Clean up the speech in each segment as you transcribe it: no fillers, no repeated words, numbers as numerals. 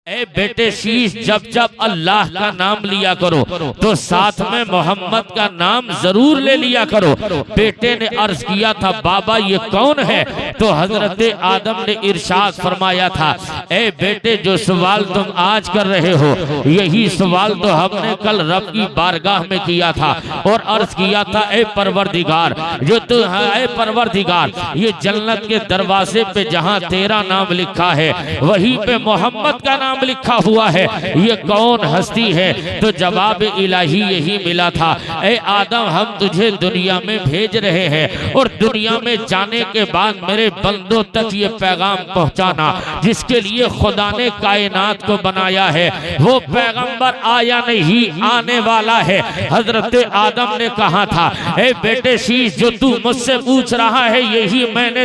ए बेटे शीश, जब जब अल्लाह का नाम लिया करो तो साथ में मोहम्मद का नाम जरूर ले लिया करो। बेटे ने अर्ज किया था, बाबा ये कौन है? तो हजरत आदम ने इरशाद फरमाया था, ए बेटे जो सवाल तुम आज कर रहे हो यही सवाल तो हमने कल रब की बारगाह में किया था और अर्ज किया था, ए परवरदिगार जो तू है, ए परवरदिगार ये जन्नत के दरवाजे पे जहाँ तेरा नाम लिखा है वहीं पे मोहम्मद का नाम लिखा हुआ है, ये कौन हस्ती है? तो जवाब इलाही यही मिला था, ए आदम हम तुझे दुनिया में भेज रहे हैं और दुनिया में जाने के बाद मेरे बंदों तक ये पैगाम पहुंचाना जिसके लिए खुदा ने कायनात को बनाया है। वो पैगंबर आया नहीं, आने वाला है। हजरत आदम ने कहा था, ए बेटे शीश जो तू मुझसे पूछ रहा है यही मैंने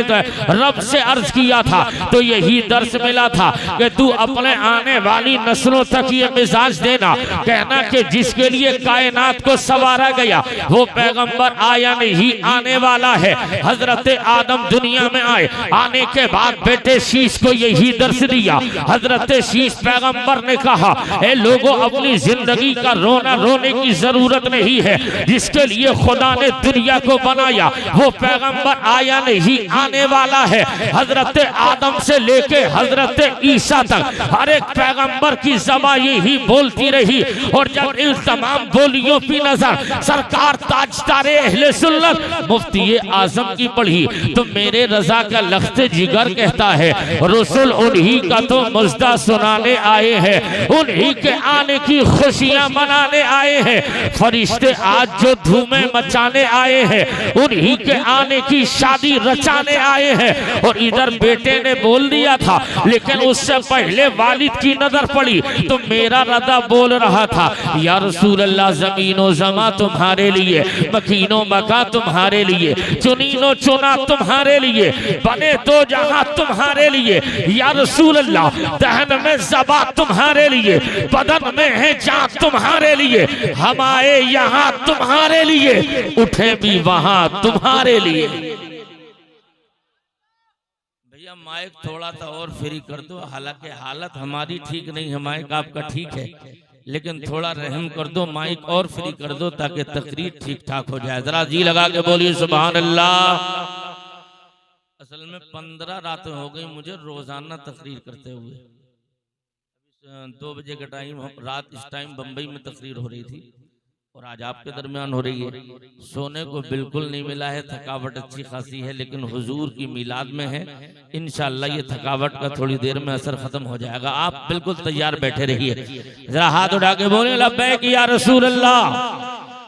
रब से अर्ज किया था, तो यही दर्स मिला था कि तू अपने आने वाली नस्लों तक ये मिजाज देना, कहना कि जिसके लिए कायनात को सवारा गया वो पैगंबर आया नहीं, आने वाला है। हजरत आदम दुनिया में आए, आने के बाद बेटे शीश को यही दर्स दिया। हजरत शीश पैगंबर ने कहा, ए लोगों अपनी जिंदगी का रोना रोने की जरूरत नहीं है, जिसके लिए खुदा ने दुनिया को बनाया वो पैगंबर आया नहीं, आने वाला है। हजरत आदम से लेके हजरत ईसा तक हर एक पैगंबर की ज़बान यही बोलती रही और जब इन तमाम बोलियों की नजर सरकार ताजदारे अहले सुन्नत मुफ्ती आजम की पढ़ी तो मेरे रजा का लख्त जिगर कहता है, रसूल उन्हीं का तो मुजदा सुनाने आए हैं, उन्हीं के आने की खुशियां मनाने आए हैं। फरिश्ते आज जो धूमें मचाने आए हैं उन्हीं के आने की शादी रचाने आए हैं। और इधर बेटे ने बोल दिया था, लेकिन उससे पहले वालिद की नजर पड़ी तो मेरा रदा बोल रहा था, या रसूल अल्लाह जमीनो जमा तुम्हारे लिए, मकीनो मका तुम्हारे लिए, चुनीनो चुना तुम्हारे लिए, बने तो जहां तुम्हारे लिए, या रसूल अल्लाह दहन में ज़बा तुम्हारे लिए, बदन में है जान तुम्हारे लिए, हम आए यहाँ तुम्हारे लिए, उठे भी वहां तुम्हारे लिए। भैया माइक थोड़ा सा और फ्री कर दो, हालांकि हालत हमारी ठीक नहीं है, माइक आपका ठीक है लेकिन थोड़ा रहम कर दो, माइक और फ्री कर दो ताकि तकरीर ठीक ठाक हो जाए। जरा जी लगा के बोलिए सुभान अल्लाह। असल में 15 रातें हो गई मुझे रोजाना तकरीर करते हुए, 2 बजे का टाइम रात इस टाइम बम्बई में तकरीर हो रही थी और आज आपके दरमियान हो रही है। सोने को बिल्कुल नहीं मिला है, थकावट अच्छी खासी है, लेकिन हुजूर की मिलाद में है, इंशाअल्लाह ये थकावट का थोड़ी देर में असर खत्म हो जाएगा। आप बिल्कुल तैयार बैठे रहिए। जरा हाथ उठा के बोले लब्बैक या रसूल अल्लाह,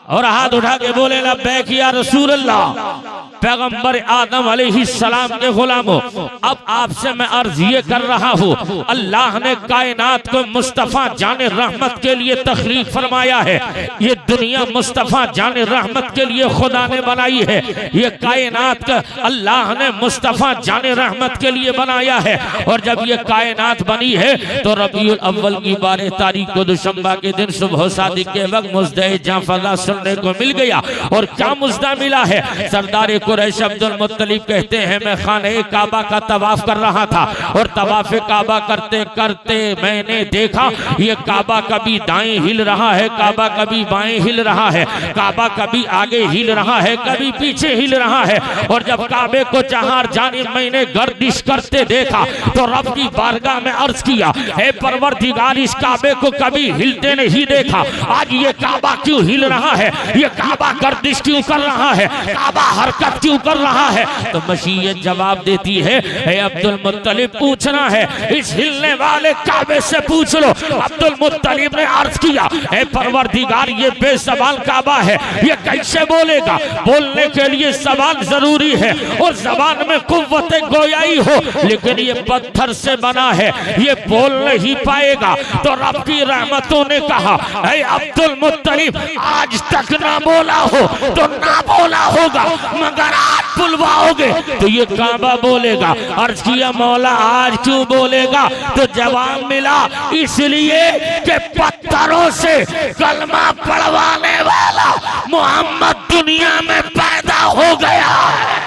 और हाथ उठा के बोले लब्बैक या रसूल अल्लाह। पैगंबर आदम अलैहिस्सलाम के गुलामों, अब आपसे मैं अर्ज ये कर रहा हूँ, अल्लाह ने कायनात को मुस्तफ़ा जाने रहमत के लिए तख्लीक फरमाया है। ये दुनिया मुस्तफ़ा जाने रहमत के लिए खुदा ने बनाई है। ये कायनात का अल्लाह ने मुस्तफ़ा जाने रहमत के लिए बनाया है। और जब ये कायनात बनी है तो रबीउल अव्वल की 12 तारीख को दुशंबा के दिन सुबह सादिक के वक्त मुजदे जाफला सुनने को मिल गया। और क्या मुजदा मिला है? सरदार कुरैश अब्दुल मुत्तलिब कहते हैं, मैं खाने काबा का तवाफ कर रहा था और तवाफ काबा करते करते मैंने देखा ये काबा कभी दाएं हिल रहा है, काबा कभी बाएं हिल रहा है, काबा कभी आगे हिल रहा है, कभी पीछे हिल रहा है। और जब काबे को जहां जाने मैंने गर्दिश करते देखा तो रब की बारगाह में अर्ज किया, हे परवरदिगार इस काबे को कभी हिलते नहीं देखा, आज ये काबा क्यों हिल रहा है, ये काबा गर्दिश क्यों कर रहा है, काबा हरकत क्यों कर रहा है? तो मशीयत जवाब देती है, हे अब्दुल मुत्तलिब पूछना है इस हिलने वाले काबे से पूछ लो। अब्दुल मुत्तलिब ने अर्ज किया, हे परवरदिगार ये बेज़बान काबा है, ये कैसे बोलेगा? बोलने के लिए ज़बान जरूरी है और ज़बान में कुव्वत गोयाई हो, लेकिन ये पत्थर से बना है, ये बोल नहीं पाएगा। तो रब की रहमतों ने कहा, हे अब्दुल मुत्तलिब आज तक ना बोला हो तो ना बोला होगा, मगर आज बुलवाओगे तो ये काबा बोलेगा। अर्ज किया, मौला आज क्यों बोलेगा? तो जवाब मिला, इसलिए कि पत्थरों से कलमा पढ़वाने वाला मोहम्मद दुनिया में पैदा हो गया है।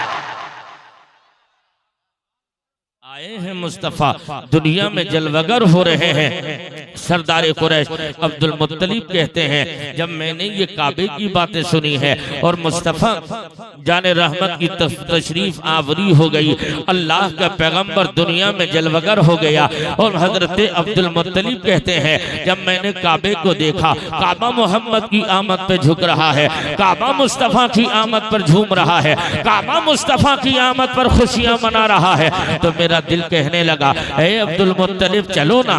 आए हैं मुस्तफ़ा, दुनिया में जलवगर हो रहे हैं। सरदार कुरैश अब्दुल मुत्तलिब कहते हैं, जब मैंने ये काबे की बातें सुनी है और मुस्तफ़ा जाने रहमत की तशरीफ आवरी हो गई, अल्लाह का पैगंबर दुनिया में जलवगर हो गया। और हजरत अब्दुल मुत्तलिब कहते हैं, जब मैंने काबे को देखा, काबा मोहम्मद की आमद पे झुक रहा है, काबा मुस्तफ़ा की आमद पर झूम रहा है, काबा मुस्तफ़ा की आमद पर खुशियां मना रहा है, तो मेरा दिल कहने लगा, ए अब्दुल मुत्तलिब चलो ना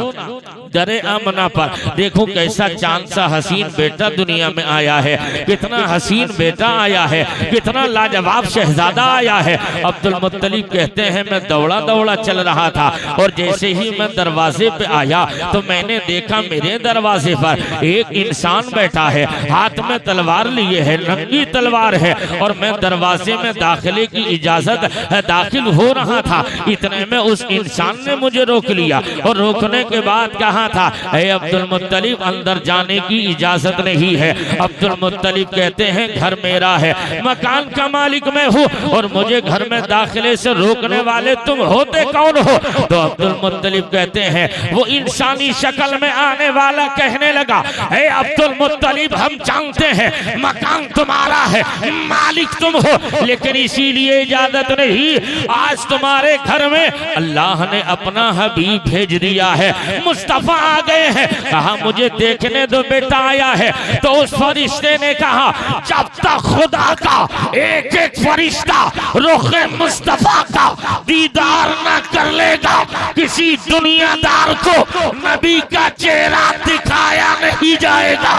दरे आमना पर, देखो कैसा चांद सा हसीन बेटा दुनिया में आया है, कितना हसीन बेटा आया है, कितना लाजवाब शहजादा आया है। अब्दुल मुत्तलिब कहते हैं, मैं दौड़ा दौड़ा चल रहा था और जैसे ही मैं दरवाजे पे आया तो मैंने देखा मेरे दरवाजे पर एक इंसान बैठा है, हाथ में तलवार लिए है, नंगी तलवार है, और मैं दरवाजे में दाखिले की इजाजत दाखिल हो रहा था, इतने में उस इंसान ने मुझे रोक लिया और रोकने के बाद कहा था, ऐ अब्दुल मुत्तलिब अंदर जाने की इजाजत नहीं है। अब्दुल मुत्तलिब कहते हैं, घर मेरा है, मकान का मालिक मैं हूँ और मुझे घर में दाखिले से रोकने वाले तुम होते कौन हो? तो अब्दुल मुत्तलिब कहते हैं, वो इंसानी शक्ल में आने वाला कहने लगा, ऐ अब्दुल मुत्तलिब हम जानते हैं मकान तुम्हारा है, मालिक तुम हो, लेकिन इसीलिए इजाजत नहीं, आज तुम्हारे घर में अल्लाह ने अपना हबीब भेज दिया है, मुस्तफा आ गए हैं। कहा मुझे देखने दो बेटा आया है। तो उस फरिश्ते ने कहा, जब तक खुदा का एक एक फरिश्ता रुखे मुस्तफा का दीदार न कर लेगा, किसी दुनियादार को नबी का चेहरा दिखाया नहीं जाएगा।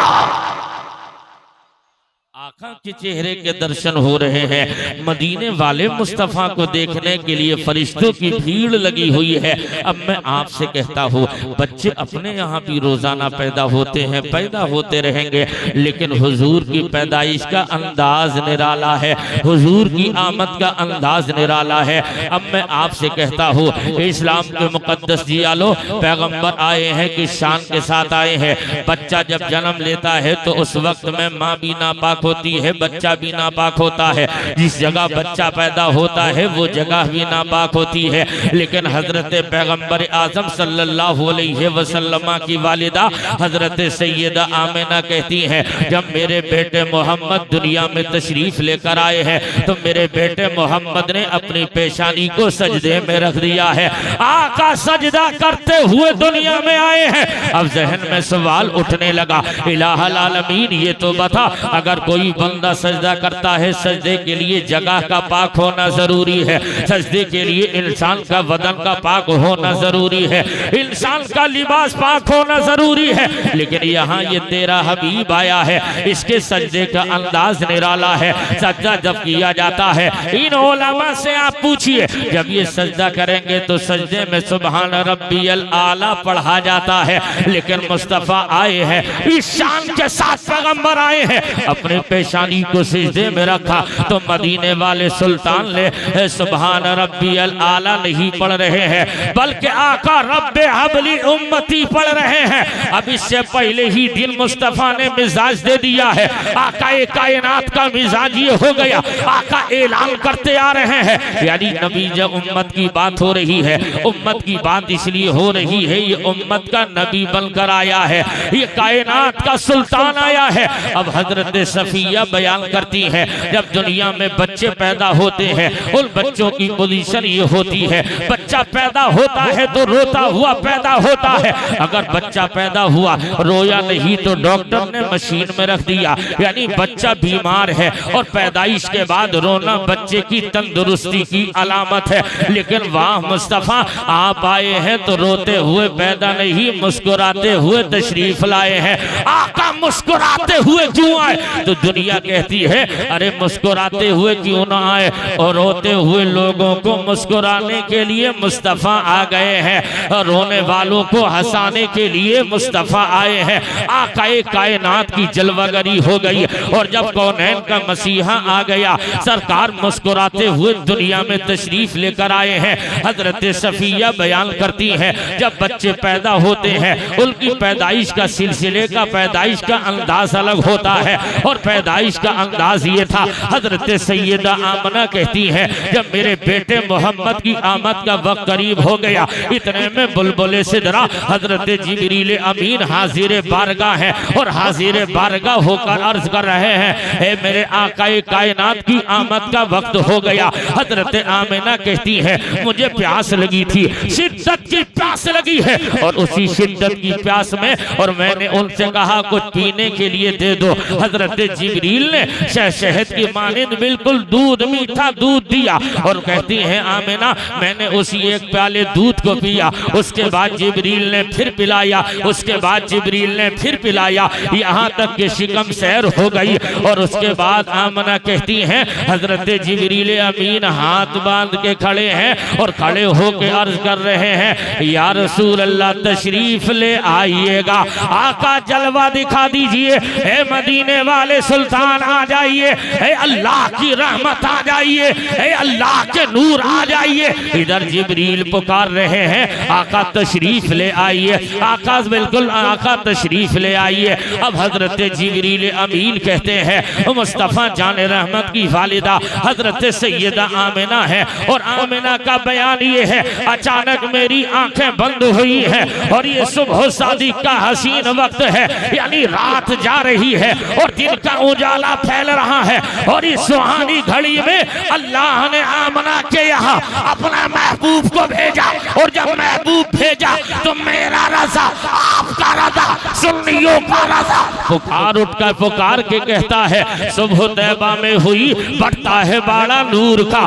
आका के चेहरे के दर्शन हो रहे हैं। मदीने वाले मुस्तफ़ा को देखने के लिए फरिश्तों की भीड़ लगी हुई है। अब मैं आपसे कहता हूँ, बच्चे अपने यहाँ भी रोजाना पैदा होते हैं, पैदा होते रहेंगे, लेकिन हुजूर की पैदाइश का अंदाज निराला है, हुजूर की आमद का अंदाज निराला है। अब मैं आपसे कहता हूँ, इस्लाम के मुकद्दस जियालो पैगंबर आए हैं, किस शान के साथ आए हैं। बच्चा जब जन्म लेता है तो उस वक्त में माँ भी नापाक होती है, बच्चा भी नापाक होता है, जिस जगह बच्चा पैदा होता है वो जगह भी नापाक होती है। लेकिन हजरत पैगंबर आजम सल्लल्लाहु अलैहि वसल्लम की वालिदा हजरत सैयदा आमिना कहती हैं, जब मेरे बेटे मोहम्मद दुनिया में तशरीफ लेकर आए हैं तो मेरे बेटे मोहम्मद ने अपनी पेशानी को सजदे में रख दिया है। आका सजदा करते हुए दुनिया में आए हैं। अब जहन में सवाल उठने लगा, इलाहुल आलमीन ये तो बता, अगर कोई बंदा सजदा करता है, सजदे के लिए जगह का पाक होना जरूरी है, सजदे के लिए इंसान का बदन का पाक होना जरूरी है, इंसान का लिबास पाक होना जरूरी है। लेकिन यहाँ ये तेरा हबीब आया है, इसके सजदे का अंदाज निराला है। सजदा जब किया जाता है, इन उलमा से आप पूछिए, जब ये सजदा करेंगे तो सजदे में सुभान रब्बियल आला पढ़ा जाता है। लेकिन मुस्तफा आए हैं, इस शान के साथ पैगंबर आए हैं, अपने पेशानी को सिजदे में रखा तो मदीने वाले सुल्तान ने सुभान रब्बियल आला नहीं पढ़ रहे हैं, बल्कि आका रब्बे हबली उम्मती पढ़ रहे हैं। अब इससे पहले ही दिन मुस्तफा ने मिजाज दे दिया है, आका कायनात का मिजाज ये हो गया। आका ऐलान करते आ रहे हैं, यानी नबी जब उम्मत की बात हो रही है, उम्मत की बात इसलिए हो रही है, ये उम्मत का नबी बनकर आया है, ये कायनात का सुल्तान आया है। अब हजरत सफिया बयान करती है, जब दुनिया में बच्चे पैदा होते हैं, उन बच्चों की पोजीशन ये होती है, बच्चा पैदा होता है तो रोता हुआ पैदा होता है। अगर बच्चा पैदा हुआ रोया नहीं तो डॉक्टर ने मशीन में रख दिया, यानी बच्चा बीमार है, और पैदाइश के बाद रोना बच्चे की तंदुरुस्ती की अलामत है। लेकिन वाह मुस्तफा, आप आए हैं तो रोते हुए पैदा नहीं, मुस्कुराते हुए तशरीफ लाए हैं। आका मुस्कुराते हुए क्यों आए? तो दुनिया कहती है, अरे मुस्कुराते हुए क्यों ना आए, और रोते हुए लोगों को मुस्कुराने के लिए मुस्तफा आ गए हैं, और रोने वालों को हंसाने के लिए मुस्तफा आए हैं। आकाए कायनात की जलवागरी हो गई, और जब कौनैन का मसीहा आ गया, सरकार मुस्कुराते हुए दुनिया में तशरीफ लेकर आए हैं। हजरत सफिया बयान करती हैं, जब बच्चे पैदा होते हैं, उनकी पैदाइश का सिलसिले का पैदाइश का अंदाज अलग होता है, और पैदा पैदाइश का अंदाज ये था। हजरत सैयदा आमना कहती है जब मेरे बेटे मोहम्मद की आमद का वक्त करीब हो गया, इतने में बुलबुल सिदरा हजरत जिब्रील अमीन हाजिर बारगाह है और हाजिर बारगाह होकर अर्ज कर रहे हैं, हे मेरे आकाए कायनात की आमद का वक्त हो गया। हजरत आमिना कहती है मुझे प्यास लगी थी, शिद्दत की प्यास लगी है, और उसी शिद्दत की प्यास में और मैंने उनसे कहा कुछ पीने के लिए दे दो। हजरत जिब्रील ने शहद की मानिंद बिल्कुल दूध, मीठा दूध दिया और कहती है आमिना मैंने उसी एक प्याले दूध को पिया। उसके बाद जिब्रील ने फिर पिलाया, उसके बाद जिब्रील ने फिर पिलाया, यहाँ तक कि शिकम सैर हो गई। और उसके बाद आमना कहती हैं हजरत जिब्रील अमीन हाथ बांध के खड़े हैं और खड़े होकर अर्ज कर रहे हैं या रसूल अल्लाह तशरीफ ले आइएगा, आका जलवा दिखा दीजिए, हे मदीने वाले सुल्तान आ जाइए, हे अल्लाह की रहमत आ जाइए, हे अल्लाह के नूर आ जाइए। इधर जिब्रील पुकार रहे हैं आका तशरीफ ले आइए, आका बिल्कुल आका तशरीफ ले आइए। अब हजरत जिब्रील अमीन कहते हैं मुस्तफ़ा जान रहमत की वालिदा हजरत सैयदा आमिना है और आमिना का बयान ये है अचानक मेरी आंखें बंद हुई है और ये सुबह शादी का हसीन वक्त है, यानी रात जा रही है और दिन का उजाला फैल रहा है और इस सुहानी घड़ी में अल्लाह ने आमना के यहाँ अपना महबूब को भेजा और जब महबूब भेजा तो मेरा रज़ा आपका रज़ा सुन्नियों का रज़ा। पुकार उठकर पुकार के कहता है सुबह तैबा में हुई बढ़ता है बाड़ा नूर का,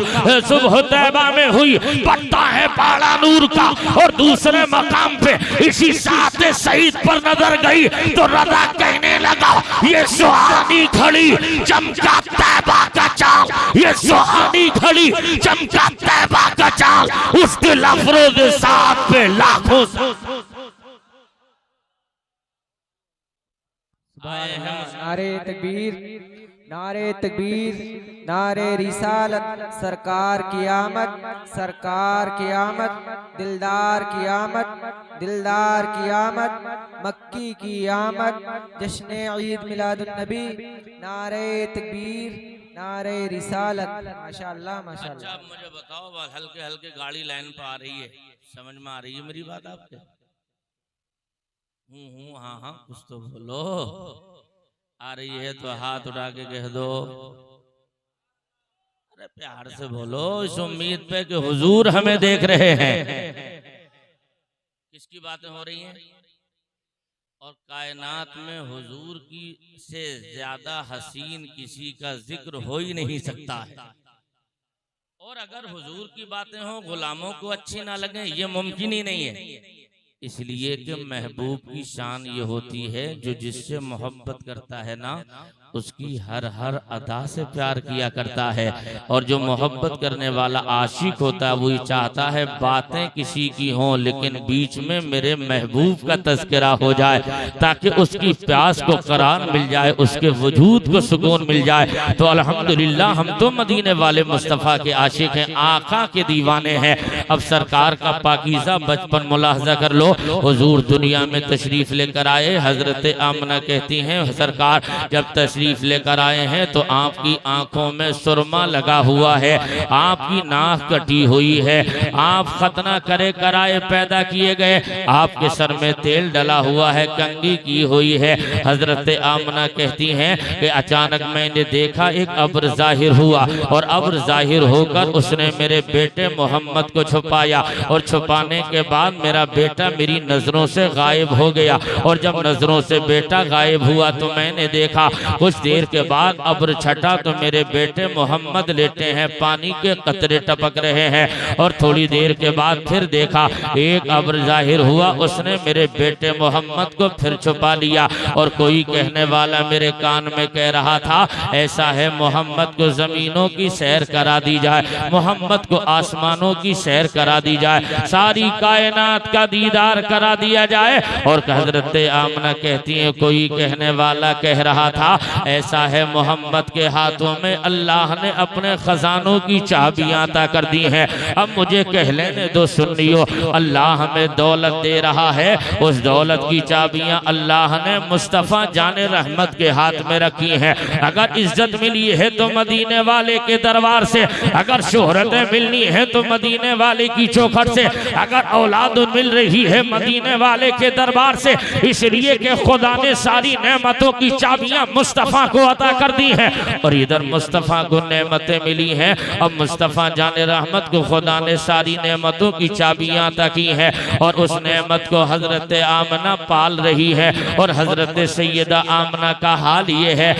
सुबह तैबा में हुई बढ़ता है बाड़ा नूर का। और दूसरे मकाम पे इसी साथ सईद पर नजर गई तो रज़ा कहने लगा ये सुहानी घड़ी चमका तैबा का चाल, ये सुहानी घड़ी चमका तैबा का चाल, उस दिल अफरोज साथ पे लाखों नारे तकबीर, नारे तकबीर, नारे रिसालत, सरकार की आमद, सरकार की आमद, दिलदार की आमद, दिलदार की आमद, मक्की की आमद, जश्न ईद मिलादुन नबी, नारे तकबीर, नारे रिसालत। माशाअल्लाह माशाअल्लाह। अच्छा मुझे बताओ हल्के हल्के गाड़ी लाइन पर आ रही है, समझ में आ रही है मेरी बात आपके? हाँ हाँ कुछ तो बोलो, आ रही है तो हाथ उठा के कह दो, अरे प्यार से बोलो इस उम्मीद पे कि हुजूर हमें देख रहे हैं। किसकी बातें हो रही हैं? और कायनात में हुजूर की से ज्यादा हसीन किसी का जिक्र हो ही नहीं सकता है। और अगर हुजूर की बातें हो गुलामों को अच्छी ना लगे ये मुमकिन ही नहीं है। इसलिए कि महबूब की शान ये होती है जो जिससे मोहब्बत करता है ना उसकी हर हर अदा से प्यार किया करता है। और जो मोहब्बत करने वाला आशिक होता है वही चाहता है बातें किसी की हों लेकिन बीच में मेरे महबूब का तज़किरा हो जाए ताकि उसकी प्यास को करार मिल जाए, उसके वजूद को सुकून मिल जाए। तो अल्हम्दुलिल्लाह हम तो मदीने वाले मुस्तफ़ा के आशिक हैं, आका के दीवाने हैं। अब सरकार का पाकीज़ा बचपन मुलाहजा कर लो। हुजूर दुनिया में तशरीफ लेकर आए, हजरत आमना कहती हैं सरकार जब तशरीफ लेकर आए हैं तो आपकी आंखों में सुरमा लगा हुआ है, आपकी नाक कटी हुई है, आप खतना करे कराए पैदा किए गए, आपके सर में तेल डला हुआ है, कंघी की हुई है। हजरत आमना कहती हैं कि अचानक मैंने देखा एक अब्र जाहिर हुआ और अब्र जाहिर होकर उसने मेरे बेटे मोहम्मद को छुपाया और छुपाने के बाद मेरा बेटा मेरी नजरों से गायब हो गया। और जब नजरों से बेटा गायब हुआ तो मैंने देखा कुछ देर के बाद अब्र छटा तो मेरे बेटे मोहम्मद लेटे हैं, पानी के कतरे टपक रहे हैं। और थोड़ी देर के बाद फिर देखा एक अब्र जाहिर हुआ, उसने मेरे बेटे मोहम्मद को फिर छुपा लिया। और कोई कहने वाला मेरे कान में कह रहा था ऐसा है मोहम्मद को जमीनों की सैर करा दी जाए, मोहम्मद को आसमानों की सैर करा दी जाए, सारी कायनात का दीदार करा दिया जाए। और हजरत आमना कहती है कोई कहने वाला कह रहा था ऐसा है मोहम्मद के हाथों में अल्लाह ने अपने खजानों की चाबियां अता कर दी हैं। अब मुझे कह लेने दो सुन्नियों, अल्लाह हमें दौलत दे रहा है, उस दौलत की चाबियां अल्लाह ने मुस्तफ़ा जाने रहमत के हाथ में रखी हैं। अगर इज्जत मिली है तो मदीने वाले के दरबार से, अगर शोहरतें मिलनी है तो मदीने वाले की चौखट से, अगर औलाद मिल रही है मदीने वाले के दरबार से, इसलिए कि खुदा ने सारी नेमतों की चाबियां मुस्तफ़ा को अता कर दी हैं। और इधर मुस्तफ़ा को नेमतें मिली हैं, अब मुस्तफ़ा जाने रहमत को खुदा ने सारी नेमतों की चाबियां अता की हैं। और उस नेमत को हजरत आमना पाल रही है। और हजरत सैयदा आमना का हाल ये है,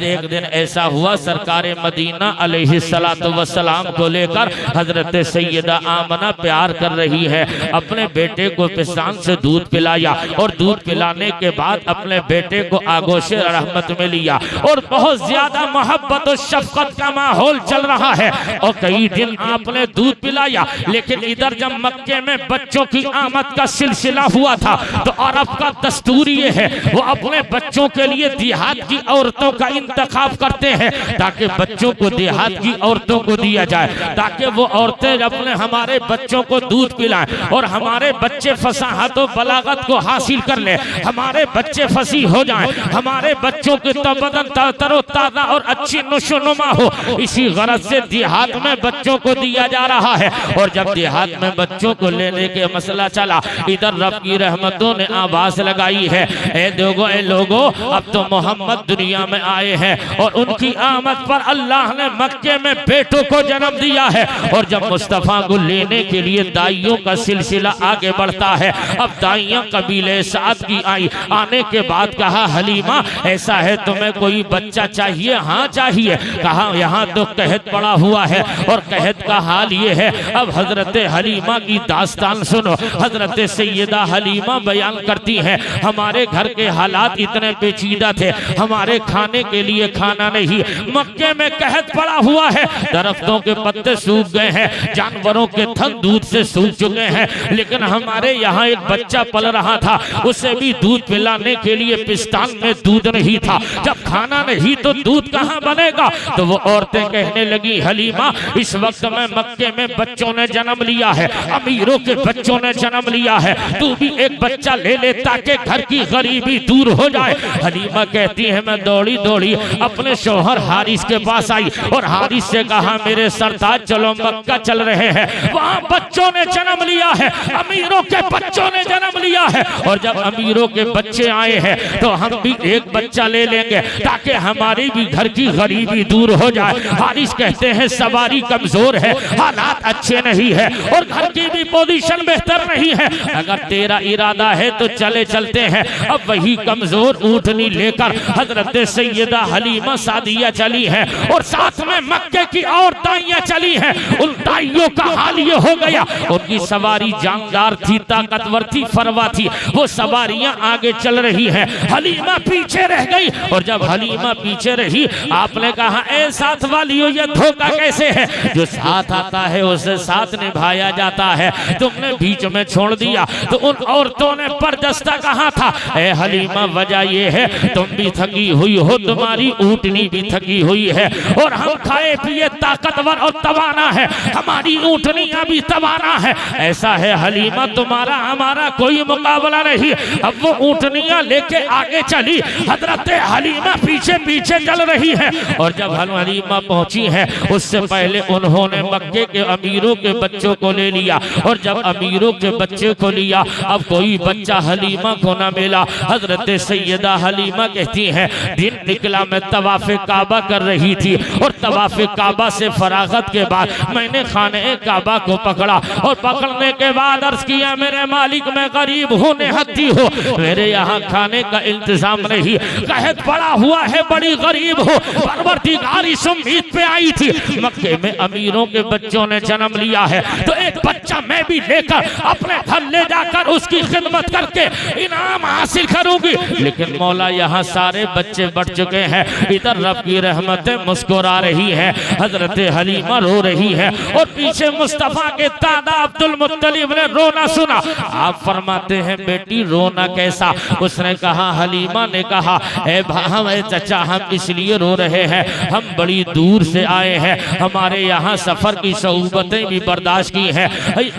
एक दिन ऐसा हुआ सरकार मदीना अलैहिस्सलातु वस्सलाम को लेकर हजरत सैयदा आमना प्यार कर रही है। अपने बेटे को पिस्तान से दूध पिलाया और दूध पिलाने के बाद अपने बेटे को आगोशे रहमत में लिया और बहुत ज्यादा मोहब्बत और शफकत का माहौल चल रहा है। और कई दिन आपने दूध पिलाया, लेकिन इधर जब मक्के में बच्चों की आमद का सिलसिला हुआ था तो अरब का दस्तूर ये है, वो अपने बच्चों के लिए देहात की औरतों का इंतखाब करते हैं ताकि बच्चों को देहात की औरतों को दिया जाए, ताकि वो औरतें अपने हमारे बच्चों को दूध पिलाएं और हमारे बच्चे फसाहत और बलागत को हासिल कर ले, हमारे बच्चे फसी हो जाएं, हमारे बच्चों के बदन तरोताजा और अच्छी नशोनुमा हो। इसी गरज से देहात में बच्चों को दिया जा रहा है। और जब देहात में बच्चों को लेने के मसला चला, इधर रब की रहमतों ने आवाज लगाई है, ए लोगो अब तो मोहम्मद दुनिया में आए हैं और उनकी आमद पर अल्लाह ने मक्के में बेटों को जन्म दिया है। और जब मुस्तफ़ा को लेने के लिए दाइयों का सिलसिला आगे बढ़ता है, अब दाइयां कबीले साद की आई, आने के बाद कहा हलीमा ऐसा है तुम्हें कोई बच्चा चाहिए? हाँ चाहिए। कहा यहाँ तो कहत पड़ा हुआ है और कहत का हाल ये है। अब हजरत हलीमा की दास्तान सुनो। हजरत सैयदा हलीमा बयान करती हैं, हमारे घर के हालात इतने पेचीदा थे, हमारे खाने के लिए खाना नहीं, मक्के में कहत पड़ा हुआ है, दरख्तों के पत्ते सूख गए हैं, जानवरों के थन दूध से सूख चुके हैं, लेकिन हमारे यहाँ एक बच्चा पल रहा था, उसे भी दूध पिलाने के लिए पिस्तान में दूध नहीं था। जब खाना नहीं तो दूध कहाँ बनेगा? तो वो औरतें कहने लगी हलीमा इस वक्त में मक्के में बच्चों ने जन्म लिया है, अमीरों के बच्चों ने जन्म लिया है, तू भी एक बच्चा ले ले ताकि घर की गरीबी दूर हो जाए। हलीमा कहती है मैं दौड़ी दौड़ी अपने शौहर हारिस के पास आई और हारिस से कहा मेरे सरताज चलो मक्का चल रहे हैं, वहाँ बच्चों ने जन्म लिया है, अमीरों के बच्चों ने जन्म लिया है, और जब अमीरों के बच्चे आए हैं तो हम भी एक बच्चा ले लेंगे ताकि हमारी भी घर की गरीबी दूर हो जाए। हारिस कहते हैं सवारी कमजोर है, हालात अच्छे नहीं है और घर की भी पोजीशन बेहतर नहीं है, अगर तेरा इरादा है तो चले चलते हैं। अब वही कमजोर ऊँटनी लेकर हजरत सैयदा हलीमा सादिया चली है और साथ में मक्के की और दाइयां चली हैं। उन दाइयों का हाल ये हो गया, उनकी सवारी जानदार थी, ताकतवर थी, फरवा थी, वो सवारियां आगे चल रही हैं, हलीमा पीछे रह गई। और जब हलीमा पीछे रही आपने कहा ए साथ वालियों ये धोखा कैसे है? जो साथ आता है उसे साथ निभाया जाता है, तुमने बीच में छोड़ दिया। तो उन औरतों ने बर्दस्ता कहा था ए हलीमा वजह ये है तुम भी थकी हुई हो, तुम्हारी ऊँटनी भी थकी हुई है और हम खाए पिए ताकतवर और तवाना है, हमारी ऊँटनियां भी तवाना है। ऐसा है हलीमा तुम्हारा हमारा कोई मुकाबला नहीं। अब वो ऊँटनियां लेके आगे चली, हजरत हलीमा पीछे पीछे चल रही है। और जब हलीमा पहुंची है उससे पहले उन्होंने मक्के के अमीरों के बच्चों को ले लिया और जब अमीरों के बच्चे को लिया अब कोई बच्चा हलीमा को न मिला। हजरत सैयदा हलीमा कहती है दिन निकला मैं तवाफ़े काबा कर रही थी और तवाफ़े काबा से फरागत के बाद मैंने खाने काबा को पकड़ा और पकड़ने के बाद अर्ज किया मेरे मालिक मैं गरीब हूँ, निहत्ती हो, मेरे यहाँ खाने का इंतजाम नहीं, कहत पड़ा हुआ है बड़ी गरीब हो। परवरदिगार इस उम्मीद पे आई थी मक्के में अमीरों के बच्चों ने जन्म लिया है तो एक बच्चा मैं भी लेकर अपने घर ले जाकर उसकी खिदमत करके इनाम हासिल करूंगी। लेकिन मौला यहाँ सारे बच्चे बढ़ चुके हैं, इधर रब की रहमतें मुस्कुरा रही है, हजरत हलीमा रो रही है और पीछे मुस्तफा के दादा अब्दुल मुत्तलिब ने रोना सुना। आप फरमाते हैं बेटी रोना कैसा? उसने कहा हलीमा ने कहा ए चचा हम इसलिए रो रहे हैं, हम बड़ी दूर से आए हैं, हमारे यहाँ सफर की सऊबतें भी बर्दाश्त की हैं,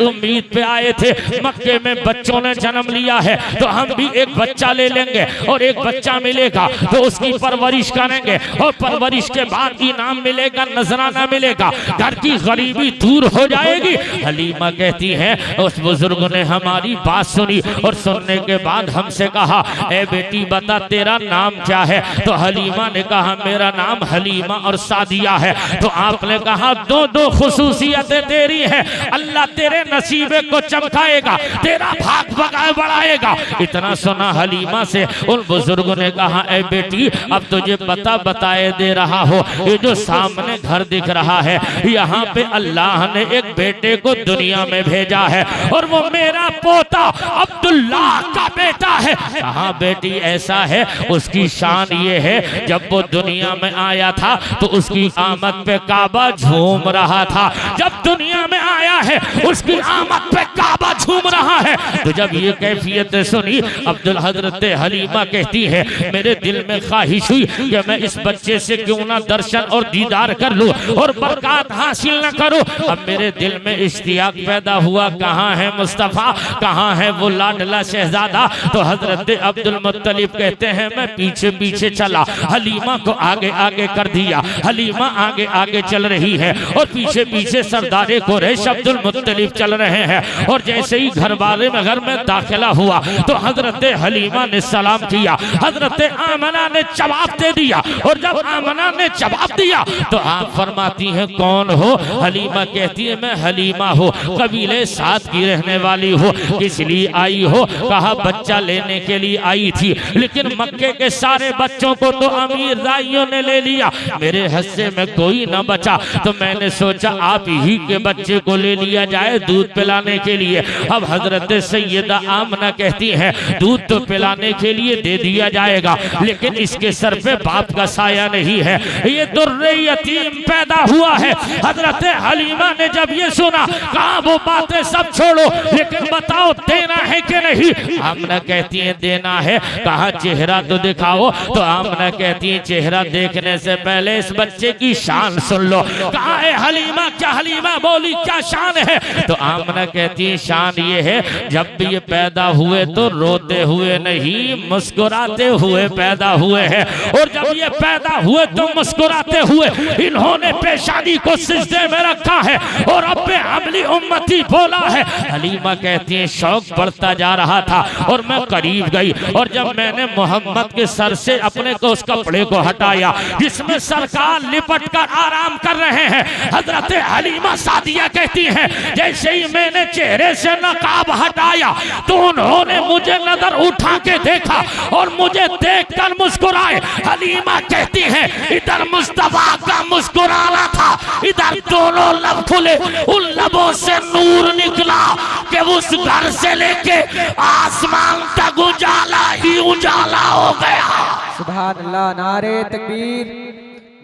उम्मीद पे आए थे मक्के में बच्चों ने जन्म लिया है तो हम भी एक बच्चा ले लेंगे और एक बच्चा मिलेगा तो उसकी परवरिश करेंगे और परवरिश के बाद इनाम मिलेगा, नजराना मिलेगा, घर की गरीबी दूर हो जाएगी। हलीमा कहती है उस बुजुर्ग ने हमारी बात सुनी और सुनने के बाद हमसे कहा, ए बेटी बता तेरा नाम क्या है? तो हलीमा ने कहा मेरा नाम हलीमा और सादिया है। तो आपने कहा दो दो खुसूसियतें तेरी है, अल्लाह तेरे नसीबे को चमकाएगा, तेरा भाग बढ़ाएगा। इतना सुना हलीमा से उन बुजुर्गों ने कहा, ए बेटी अब तुझे बताए दे रहा हो, ये जो सामने घर दिख रहा है यहाँ पे अल्लाह ने एक बेटे को दुनिया में भेजा है और वो मेरा पोता अब्दुल्ला का बेटा है। कहा बेटी ऐसा है, उसकी शान ये है जब वो दुनिया में आया था तो उसकी आमद पे काबा झूम रहा था, जब दुनिया में आया है उसकी आमद पे काबा झूम रहा है। तो जब ये कैफियत सुनी अब्दुल हजरत हलीमा कहती है मेरे दिल में ख्वाहिश हुई कि मैं इस बच्चे से क्यों ना दर्शन और दीदार कर लूं और बरकत हासिल न करूं। अब मेरे दिल में इश्तियाक पैदा हुआ, कहाँ है मुस्तफ़ा, कहाँ है वो लाडला शहजादा। तो हजरत अब्दुल मुत्तलिब कहते हैं मैं पीछे पीछे चला, हलीमा को आगे आगे कर दिया, हलीमा आगे आगे चल रही है और पीछे पीछे सरदारे कुरैश अब्दुल मुत्तलिब चल रहे हैं। और जैसे ही घर में दाखिला हुआ तो हजरत हलीमा ने सलाम किया, हजरत आमना ने जवाब दे दिया और जब आमना ने जवाब दिया तो आप फरमाती हैं कौन हो? हलीमा कहती है मैं हलीमा हो, कबीले साथ की रहने वाली हो। किस लिए आई हो? कहा बच्चा लेने के लिए आई थी, लेकिन मक्के के सारे बच्चों को तो अमीर दाइयों ने ले लिया, मेरे हिस्से में कोई न बचा, तो मैंने सोचा आप ही के बच्चे को ले लिया जाए दूध पिलाने के लिए। अब हजरत सैयदा आमना कहती है दूध तो पिलाने के लिए दे दिया जाएगा, लेकिन इसके सर पे बाप का साया नहीं है, ये दुर्रे यतीम पैदा हुआ है। हजरत हलीमा ने जब ये सुना कहा वो बातें सब छोड़ो, लेकिन बताओ देना है कि नहीं? आमना कहती है देना है। कहा चेहरा तो दिखाओ। तो आमना कहती है चेहरा देखने से पहले इस बच्चे की शान सुन लो। कहा है हलीमा, क्या हलीमा बोली क्या शान है? तो आमना कहती है शान ये है जब भी ये पैदा हुए तो रोते हुए नहीं मुस्कुराते हुए पैदा हुए हैं, और जब ये पैदा हुए तो मुस्कुराते हुए इन्होंने पेशानी को सिजदे में रखा है और अब्बे हमली उम्मती बोला है। हलीमा कहती है शौक बढ़ता जा रहा था और मैं करीब गई और जब मैंने मोहम्मद के सर से अपने को उस कपड़े को हटाया जिसमें सरकार लिपट कर आराम कर रहे हैं, हजरत हलीमा सादिया कहती हैं जैसे ही मैंने चेहरे से नकाब हटाया तो उन्होंने मुझे नजर उठा के देखा और मुझे देखकर मुस्कुराए। हलीमा कहती हैं इधर मुस्तफा का मुस्कुराना था, इधर दोनों लब खुले, उन लबों से नूर निकला कि उस घर से लेके आसमान तक उजाला ही उजाला हो गया। सुभान अल्लाह। नारे तकबीर,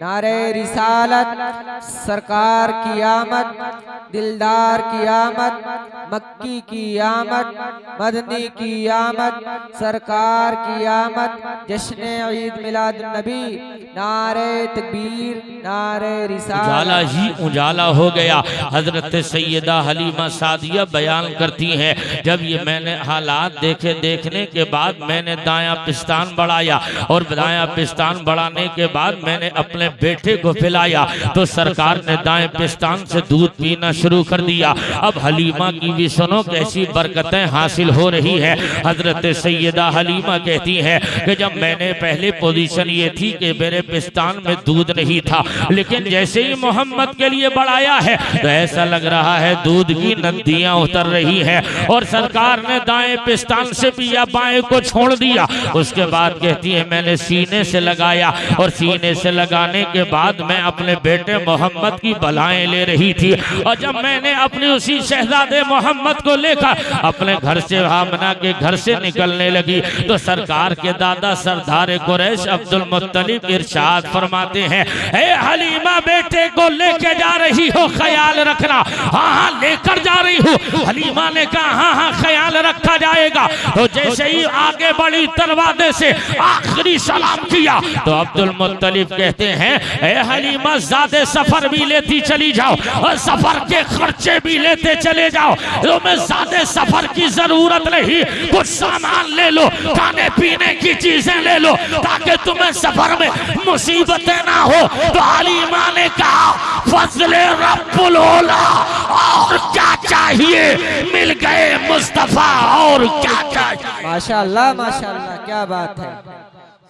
नारे रिसालत, सरकार की आमद, दिलदार की आमद, मक्की की आमद, मदनी की आमद, सरकार की आमद, जश्न ईद मिलाद नबी। नारे तकबीर, नारे रिसालत। उजाला ही उजाला हो गया। हजरत सैयदा हलीमा सादिया बयान करती हैं जब ये मैंने हालात देखे, देखने के बाद मैंने दायां पिस्तान बढ़ाया और दायां पिस्तान बढ़ाने के बाद मैंने अपने बेटे को पिलाया तो सरकार ने दाएं पिस्तान से दूध पीना शुरू कर दिया। अब हलीमा की भी सुनो कैसी बरकतें हासिल हो रही है। हजरत सैयदा हलीमा कहती है कि जब मैंने पहले पोजीशन ये थी कि मेरे पिस्तान में दूध नहीं था, लेकिन जैसे ही मोहम्मद के लिए बढ़ाया है तो ऐसा लग रहा है दूध की नदियां उतर रही है और सरकार ने दाएं पिस्तान से पिया, बाएं को छोड़ दिया। उसके बाद कहती है मैंने सीने से लगाया और सीने से लगाने जाने के बाद मैं अपने बेटे मोहम्मद की बलाएं ले रही थी, और जब मैंने अपने उसी शहजादे मोहम्मद को लेकर अपने घर से आमना के घर से निकलने लगी तो सरकार के दादा सरदार कुरैश अब्दुल मुत्तलिब इरशाद फरमाते हैं, ए हलीमा बेटे को लेके जा रही हो, ख्याल रखना। हाँ हाँ लेकर जा रही हूँ। हलीमा ने कहा हाँ हाँ ख्याल रखा जाएगा। तो जैसे ही आगे बढ़ी दरवाजे से आखिरी सलाम किया तो अब्दुल मुत्तलिब कहते हैं, ए हलीमा ज़्यादा सफर भी लेती चली जाओ और सफर के खर्चे भी लेते चले जाओ, तो मैं ज़्यादा सफर की जरूरत नहीं, कुछ सामान ले लो, खाने पीने की चीजें ले लो ताकि तुम्हें सफर में मुसीबतें ना हो। तो हलीमा ने कहा, फज़ले रब्बुल औला, और क्या चाहिए, मिल गए मुस्तफा, और क्या चाहिए। माशाअल्लाह माशाअल्लाह, क्या बात है,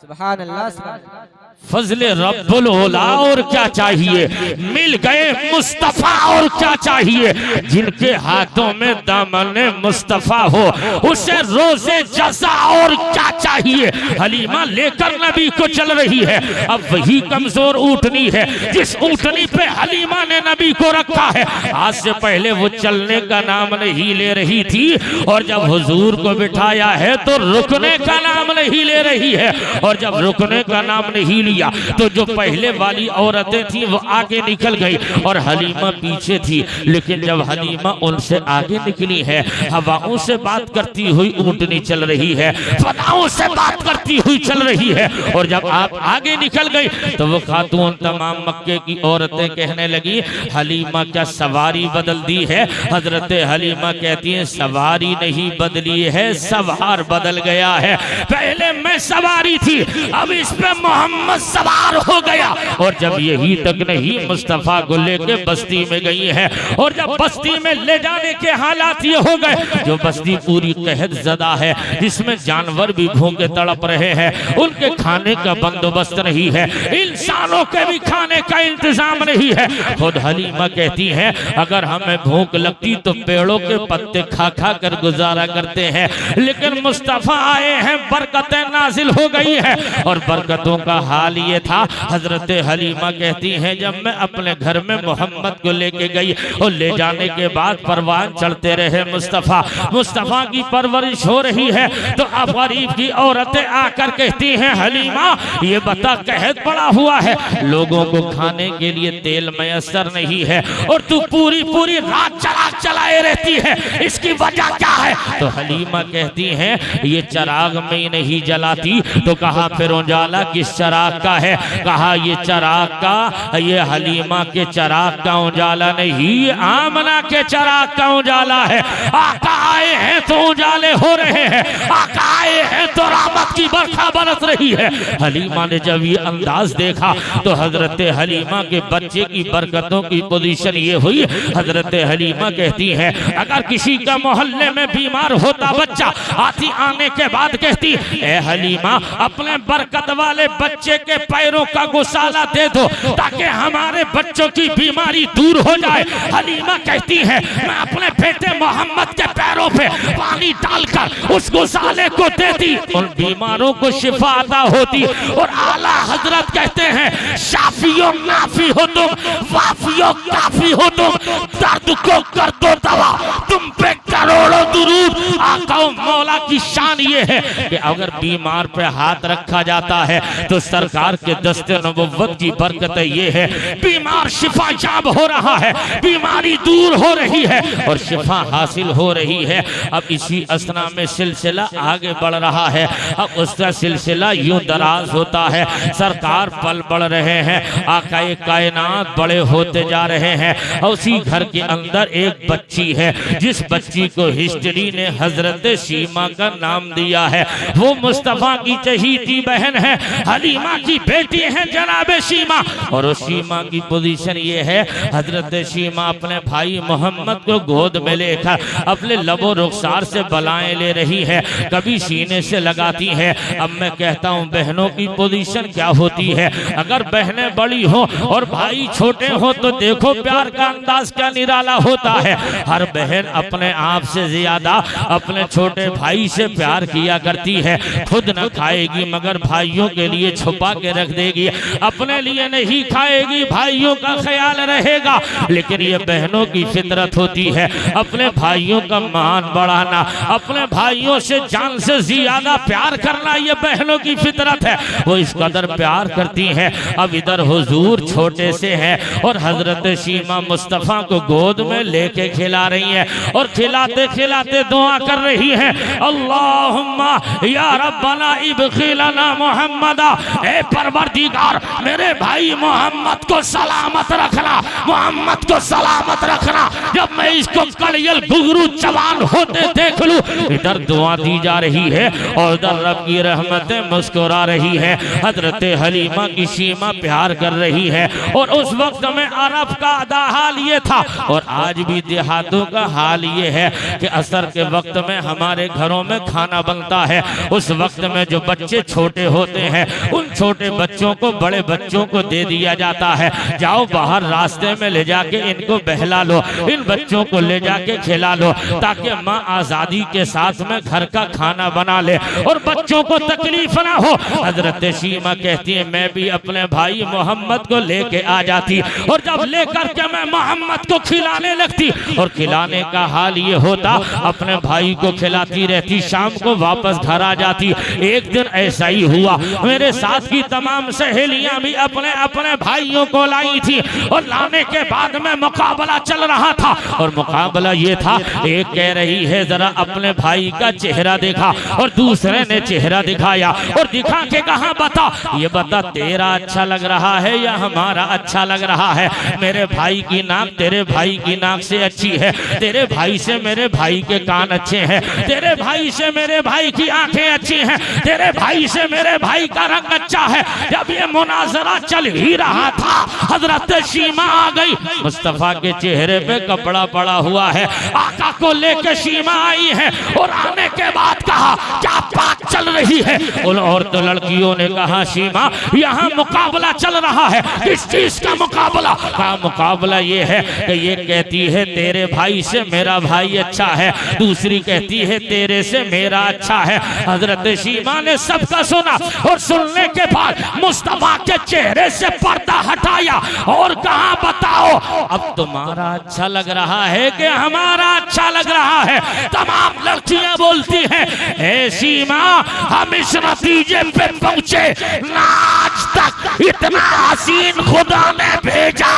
सुभान अल्लाह सुभान अल्लाह। फजले रब्बुल औला, और क्या चाहिए, मिल गए मुस्तफा, और क्या चाहिए। जिनके हाथों में दामने मुस्तफा हो उसे रोजे जज़ा, और क्या चाहिए। हलीमा लेकर नबी को चल रही है। अब वही कमजोर ऊँटनी है जिस ऊँटनी पे हलीमा ने नबी को रखा है। आज से पहले वो चलने का नाम नहीं ले रही थी, और जब हुजूर को बिठाया है तो रुकने का नाम नहीं ले रही है, और जब रुकने का नाम नहीं लिया तो जो पहले वाली औरतें थी वो आगे निकल गई और हलीमा पीछे थी। लेकिन जब हलीमा उनसे आगे निकली है, हवाओं से बात करती हुई ऊँटनी चल रही है, फनाओं से बात करती हुई चल रही है, और जब आप आगे निकल गई तो वो खातून तमाम मक्के की औरतें कहने लगी, हलीमा क्या सवारी बदल दी है। हजरत हलीमा कहती है, सवारी नहीं बदली है, सवार बदल गया है। पहले मैं सवारी थी, अब इस पे मोहम्मद सवार हो गया। और जब यही तक नहीं, मुस्तफा को लेके बस्ती में गई है, और जब बस्ती में ले जाने के हालात ये हो गए, जो बस्ती पूरी कहत ज़दा है, जिसमें जानवर भी भूखे तड़प रहे हैं, उनके खाने का बंदोबस्त नहीं है, इंसानों के भी खाने का इंतजाम नहीं है। खुद हलीमा कहती है, अगर हमें भूख लगती तो पेड़ों के पत्ते खा खा कर गुजारा करते हैं, लेकिन मुस्तफा आए हैं, बरकतें नाजिल हो गई है। और बरकतों का हाल ये था, हजरत हलीमा कहती हैं, जब मैं अपने घर में मोहम्मद को लेके गई और ले जाने के बाद परवान चढ़ते रहे मुस्तफा की परवरिश हो रही है, तो अब गरीब की औरतें आकर कहती हैं, हलीमा ये बता, कहत पड़ा हुआ है, लोगों को खाने के लिए तेल मैसर नहीं है, और तू पूरी पूरी रात चराग चलाए रहती है, इसकी वजह क्या है। तो हलीमा कहती हैं, ये चराग में नहीं जलाती। तो कहा फिर उजाला किस चराग का है। कहा ये चराग का, ये हलीमा के चराग का उजाला नहीं, आमना के चराग का उजाला है। आका आए हैं तो उजाले हो रहे हैं, आका आए हैं तो रहमत की बरखा बरस रही है। हलीमा ने जब ये अंदाज देखा तो हजरत हलीमा के बच्चे की बरकतों की पोजीशन ये हुई। हजरत हलीमा कहती है, अगर किसी का मोहल्ले में बीमार होता बच्चा, आती आने के बाद कहती, ए हलीमा अपने बरकत वाले बच्चे के पैरों का गुसाला दे दो ताकि हमारे बच्चों की बीमारी दूर हो जाए। हलीमा कहती है, मैं अपने बेटे मोहम्मद के पैरों पे पानी डालकर उस गुसाले को देती, उन बीमारों को शिफा अता होती। और आला हजरत कहते हैं, शाफियों नाफी हो तुम, वाफियों काफी हो तुम, दर्द को कर दो दवा, तुम पे करोड़ों दुरूद। आका मौला की शान ये है कि अगर बीमार पे हाथ रखा जाता है तो सरकार के दस्ते नबुव्वत की बरकत ये है, बीमार शिफा याब हो रहा है, बीमारी दूर हो रही है और शिफा हासिल हो रही है। अब इसी असना में सिलसिला आगे बढ़ रहा है। अब उसका सिलसिला यूं दराज होता है, सरकार पल बढ़ रहे हैं, आकाए कायनात बड़े होते जा रहे हैं। और उसी घर के अंदर एक बच्ची है, जिस बच्ची को हिस्ट्री ने हजरत शीमा का नाम दिया है। वो मुस्तफा की चहीती बहन है, हलीमा की बेटी है जनाब शीमा। और उस शीमा की पोजीशन ये है, हजरत शीमा अपने भाई मोहम्मद को गोद में लेकर अपने लबो रुखसार से बलाएं ले रही है, कभी सीने से लगाती है। अब मैं कहता हूँ, बहनों की पोजीशन क्या होती है। अगर बहनें बड़ी हो और भाई छोटे हो तो देखो प्यार का अंदाज क्या निराला होता है। हर बहन अपने आप से ज्यादा अपने छोटे भाई से प्यार किया करती है। खुद न खाएगी मगर भाइयों के लिए छुपा के रख देगी, अपने लिए नहीं खाएगी, भाइयों का ख्याल रहेगा। लेकिन ये बहनों की फितरत होती है, अपने भाइयों का मान बढ़ाना, अपने भाइयों से जान से ज्यादा प्यार करना, ये बहनों की फितरत है। वो इस कदर प्यार करती हैं। अब इधर हुजूर छोटे से हैं और हजरत शीमा मुस्तफ़ा को गोद में लेके खिला रही हैं और खिलाते खिलाते दुआ कर रही हैं, अल्लाहुम्मा या रब्बना इब्खिलना मुहम्मदा, ए परवरदिगार मेरे भाई मोहम्मद को सलामत रखना, मोहम्मद को सलामत रखना। जब मैं इसको कड़ियल घुघरू जवान होते देख लूं, इधर दुआ दी जा रही है और उधर रब की रहमतें मुस्कुरा रही है। हजरत हलीमा की शीमा प्यार कर रही है और उस वक्त में अरब का हाल ये था और आज भी देहातों का हाल ये है कि असर के वक्त में हमारे घरों में खाना बनता है। उस वक्त में जो बच्चे छोटे होते हैं उन छोटे बच्चों को बड़े बच्चों को दे दिया जाता है, जाओ बाहर रास्ते में ले जाके इनको बहला लो, इन बच्चों को ले जाके खिला लो, ताकि माँ आजादी के साथ में घर का खाना बना ले और बच्चों को तकलीफ ना हो। हजरत शीमा कहती है मैं भी अपने भाई मोहम्मद को लेके आ जाती और जब लेकर के मैं मोहम्मद को खिलाने लगती और खिलाने का हाल ये होता, अपने भाई को खिलाती रहती, शाम को वापस घर आ जाती। एक दिन ऐसा ही हुआ, मेरे साथ की तमाम सहेलियां भी अपने अपने भाइयों को लाई थी और लाने के बाद में मुकाबला चल रहा था और मुकाबला ये था, एक कह रही है जरा अपने भाई का चेहरा देखा और दूसरे ने चेहरा दिखाया और दिखा के कहा बता, ये बता तेरा अच्छा लग रहा है या हमारा अच्छा लग रहा है। मेरे भाई की नाक तेरे भाई की नाक से अच्छी है, तेरे भाई से मेरे भाई के कान अच्छे हैं, तेरे भाई से मेरे भाई की आंखें अच्छी हैं, तेरे भाई से मेरे भाई का रंग अच्छा है। जब ये मुनाजरा चल ही रहा था, हजरत शीमा आ गई, मुस्तफा के चेहरे पे कपड़ा पड़ा हुआ है, आका को लेके शीमा आई है और आने के बाद कहा क्या बात चल रही है। उन औरतों लड़कियों ने कहा शीमा यहाँ मुकाबला चल रहा है। किस चीज का मुकाबला? का मुकाबला ये है कि ये कहती है तेरे भाई से मेरा भाई अच्छा है, दूसरी कहती है तेरे से मेरा अच्छा है। हजरत शीमा ने सबका सुना और सुनने के बाद मुस्तफा के चेहरे से पर्दा हटाया और कहा बताओ अब तुम्हारा अच्छा लग रहा है कि हमारा अच्छा लग रहा है। तमाम लड़कियां बोलती हैं ए शीमा हम इस नतीजे पे पहुंचे ना आज तक इतना हसीन खुदा ने भेजा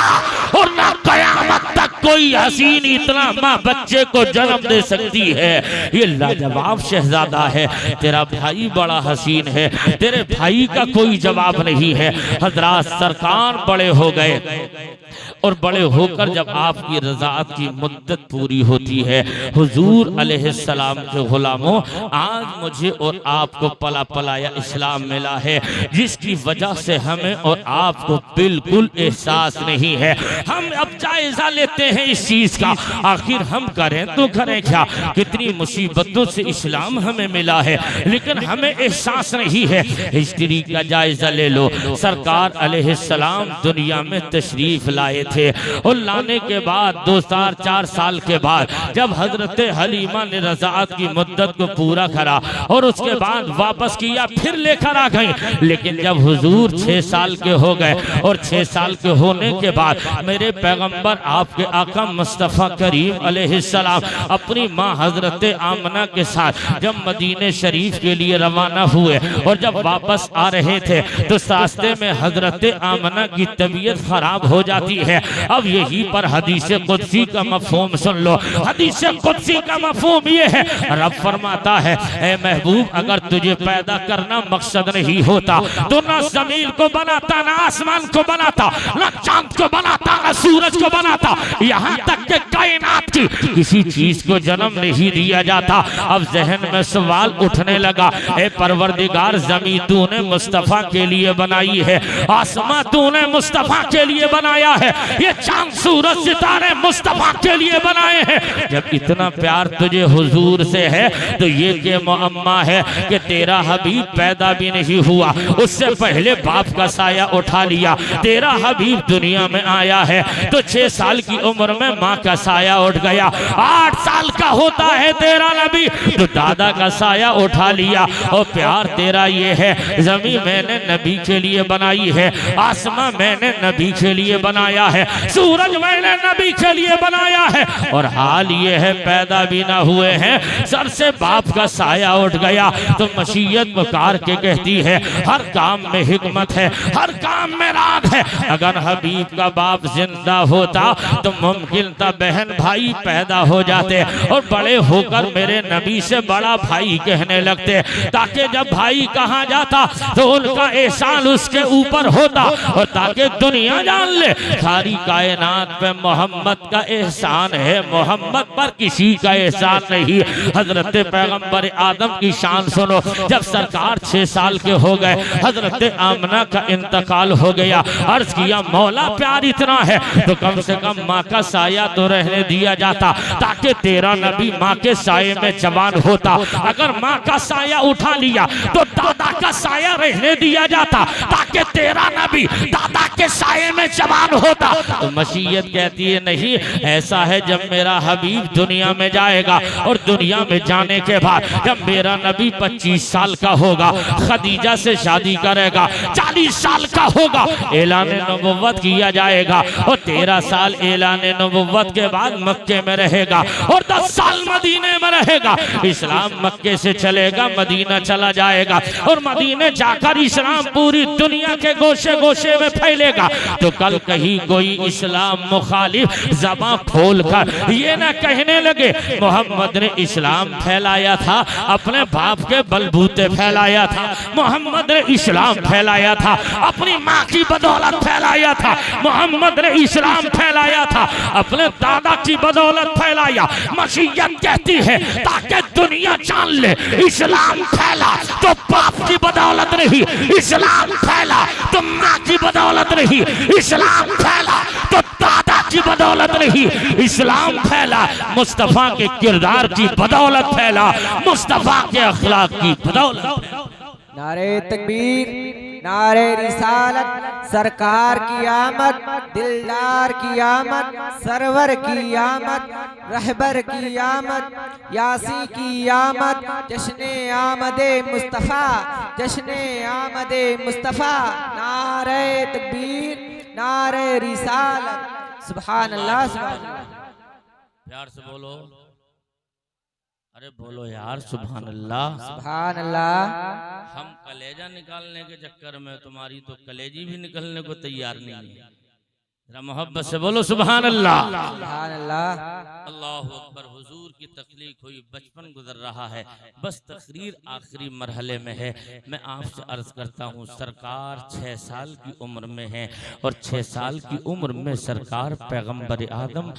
और ना कयामत तक कोई हसीन इतना माँ बच्चे को जन्म दे सकती है। ये लाजवाब शहजादा है, तेरा भाई बड़ा हसीन है, तेरे भाई का कोई जवाब नहीं है। हजरात सरकार बड़े हो गए और बड़े होकर जब आपकी रज़ाअत की मुद्दत पूरी होती है, हुजूर अलैहिस्सलाम के गुलामों आज मुझे और आपको पला पलाया इस्लाम मिला है, जिसकी वजह से हमें और आपको बिल्कुल एहसास नहीं है। हम अब जायजा लेते हैं इस चीज का, आखिर हम करें तो करें क्या, कितनी मुसीबतों से इस्लाम हमें मिला है लेकिन हमें एहसास नहीं है। हिस्ट्री का जायजा ले लो, सरकार अलैहिस्सलाम दुनिया में तशरीफ लाए थे और लाने के बाद 2-4 साल के बाद जब हजरत हलीमा ने रज़ाअत की मुद्दत को पूरा करा और उसके बाद वापस किया, फिर लेकर आ गई। लेकिन जब हुजूर 6 साल के हो गए और 6 साल के होने के बाद मेरे पैगंबर आपके आका मुस्तफ़ा करीम अलैहिस्सलाम अपनी माँ हजरत आमना के साथ जब मदीने शरीफ के लिए रवाना हुए और जब वापस आ रहे थे तो रास्ते में हजरत आमना की तबीयत खराब हो जाती है। अब यही पर हदीस कुदसी का मफहूम सुन लो। हदीस कुदसी का मफहूम ये है, रब फरमाता है ए महबूब अगर तुझे पैदा करना मकसद नहीं होता तो ना जमीन को बनाता, ना आसमान को बनाता, ना चांद को बनाता, ना सूरज को बनाता, यहाँ तक के कायनात की किसी चीज को जन्म नहीं दिया जाता। अब जहन में सवाल उठने लगा, ए परवरदिगार जमीन तूने मुस्तफा के लिए बनाई है, आसमां तूने मुस्तफा के लिए बनाया है, है, ये चांद सूरज सितारे मुस्तफा के लिए बनाए हैं। जब इतना प्यार तुझे हुजूर से है तो ये के मुअम्मा है कि तेरा हबीब पैदा भी नहीं हुआ, उससे पहले बाप का साया उठा लिया। तेरा हबीब दुनिया में आया है तो 6 साल की उम्र में माँ का साया उठ गया। 8 साल का होता है तेरा नबी तो दादा का साया उठा लिया। और प्यार तेरा ये है, जमीन मैंने नबी के लिए बनाई है, आसमां मैंने नबी के लिए बनाया है, सूरज मैंने नबी के लिए बनाया है। और हाल ये है पैदा भी ना हुए हैं, सर से बाप का साया उठ गया। तो मशीयत पुकार के कहती है हर काम में हिकमत है, हर काम में राज है। अगर हबीब का बाप जिंदा होता तो मुमकिन था बहन भाई पैदा हो जाते और बड़े होकर मेरे नबी से बड़ा भाई कहने लगते, ताकि जब भाई कहाँ जाता तो उनका एहसान उसके ऊपर होता और ताकि दुनिया जान ले सारी कायनात पे मोहम्मद का एहसान है, मोहम्मद पर किसी का एहसान नहीं। हजरत पैगंबर आदम की शान सुनो, जब सरकार 6 साल के हो गए हजरत आमना का इंतकाल हो गया। अर्ज किया मौला प्यार इतना है तो कम से कम माँ का साया तो रहने दिया जाता ताकि तेरा नबी माँ के साये में जवान होता। अगर माँ का साया उठा लिया तो दादा का साया रहने दिया जाता ताकि तेरा नबी दादा के साये में जवान होता। तो मशीयत कहती है नहीं, ऐसा है जब मेरा हबीब दुनिया में जाएगा और दुनिया में जाने के बाद जब मेरा नबी 25 साल का होगा, खदीजा से शादी करेगा, 40 साल का होगा, ऐलान नबुव्वत किया जाएगा और 13 साल ऐलान नबुव्वत के बाद मक्के में रहेगा और 10 साल मदीने में रहेगा। इस्लाम मक्के से चलेगा, मदीना चला जाएगा और मदीने जाकर इस्लाम पूरी दुनिया के गोशे गोशे में फैलेगा। तो कल कहीं कोई इस्लाम मुखालिफ ज़बान खोलकर ये ना कहने लगे मोहम्मद ने इस्लाम फैलाया था, अपने बाप के बलबूते फैलाया था, मोहम्मद ने इस्लाम फैलाया था, अपनी माँ की बदौलत फैलाया था, मोहम्मद ने इस्लाम फैलाया था, अपने दादा की बदौलत फैलाया। मशीयत कहती है ताकि दुनिया जान ले इस्लाम फैला तो बाप की बदौलत नहीं, इस्लाम फैला तो माँ की बदौलत नहीं, इस्लाम फैला तो दादा की बदौलत नहीं, इस्लाम फैला मुस्तफा के किरदार की बदौलत फैला, मुस्तफा के अखलाक की बदौलत। नारे तकबीर, नारे रिसालत, सरकार की आमद, दिलदार की आमद, सरवर की आमद, रहबर की आमद, यासी की आमद, जश्ने आमदे मुस्तफ़ा, जश्ने आमदे मुस्तफ़ा। नारे तकबीर, नारे रिसालत, सुभान अल्लाह, सुभान अल्लाह। प्यार से बोलो, अरे बोलो यार सुभान अल्लाह, सुभान अल्लाह। हम कलेजा निकालने के चक्कर में तुम्हारी तो कलेजी भी निकलने को तैयार नहीं है। जरा मोहब्बत से बोलो सुभान अल्लाह, सुभान अल्लाह। अल्लाहु अकबर। हुजूर की तकलीफ हुई, बचपन गुजर रहा है, बस तकरीर आखिरी मरहले में है। मैं आपसे अर्ज करता हूँ सरकार 6 साल की उम्र में है और 6 साल की उम्र में सरकार पैगंबर आदम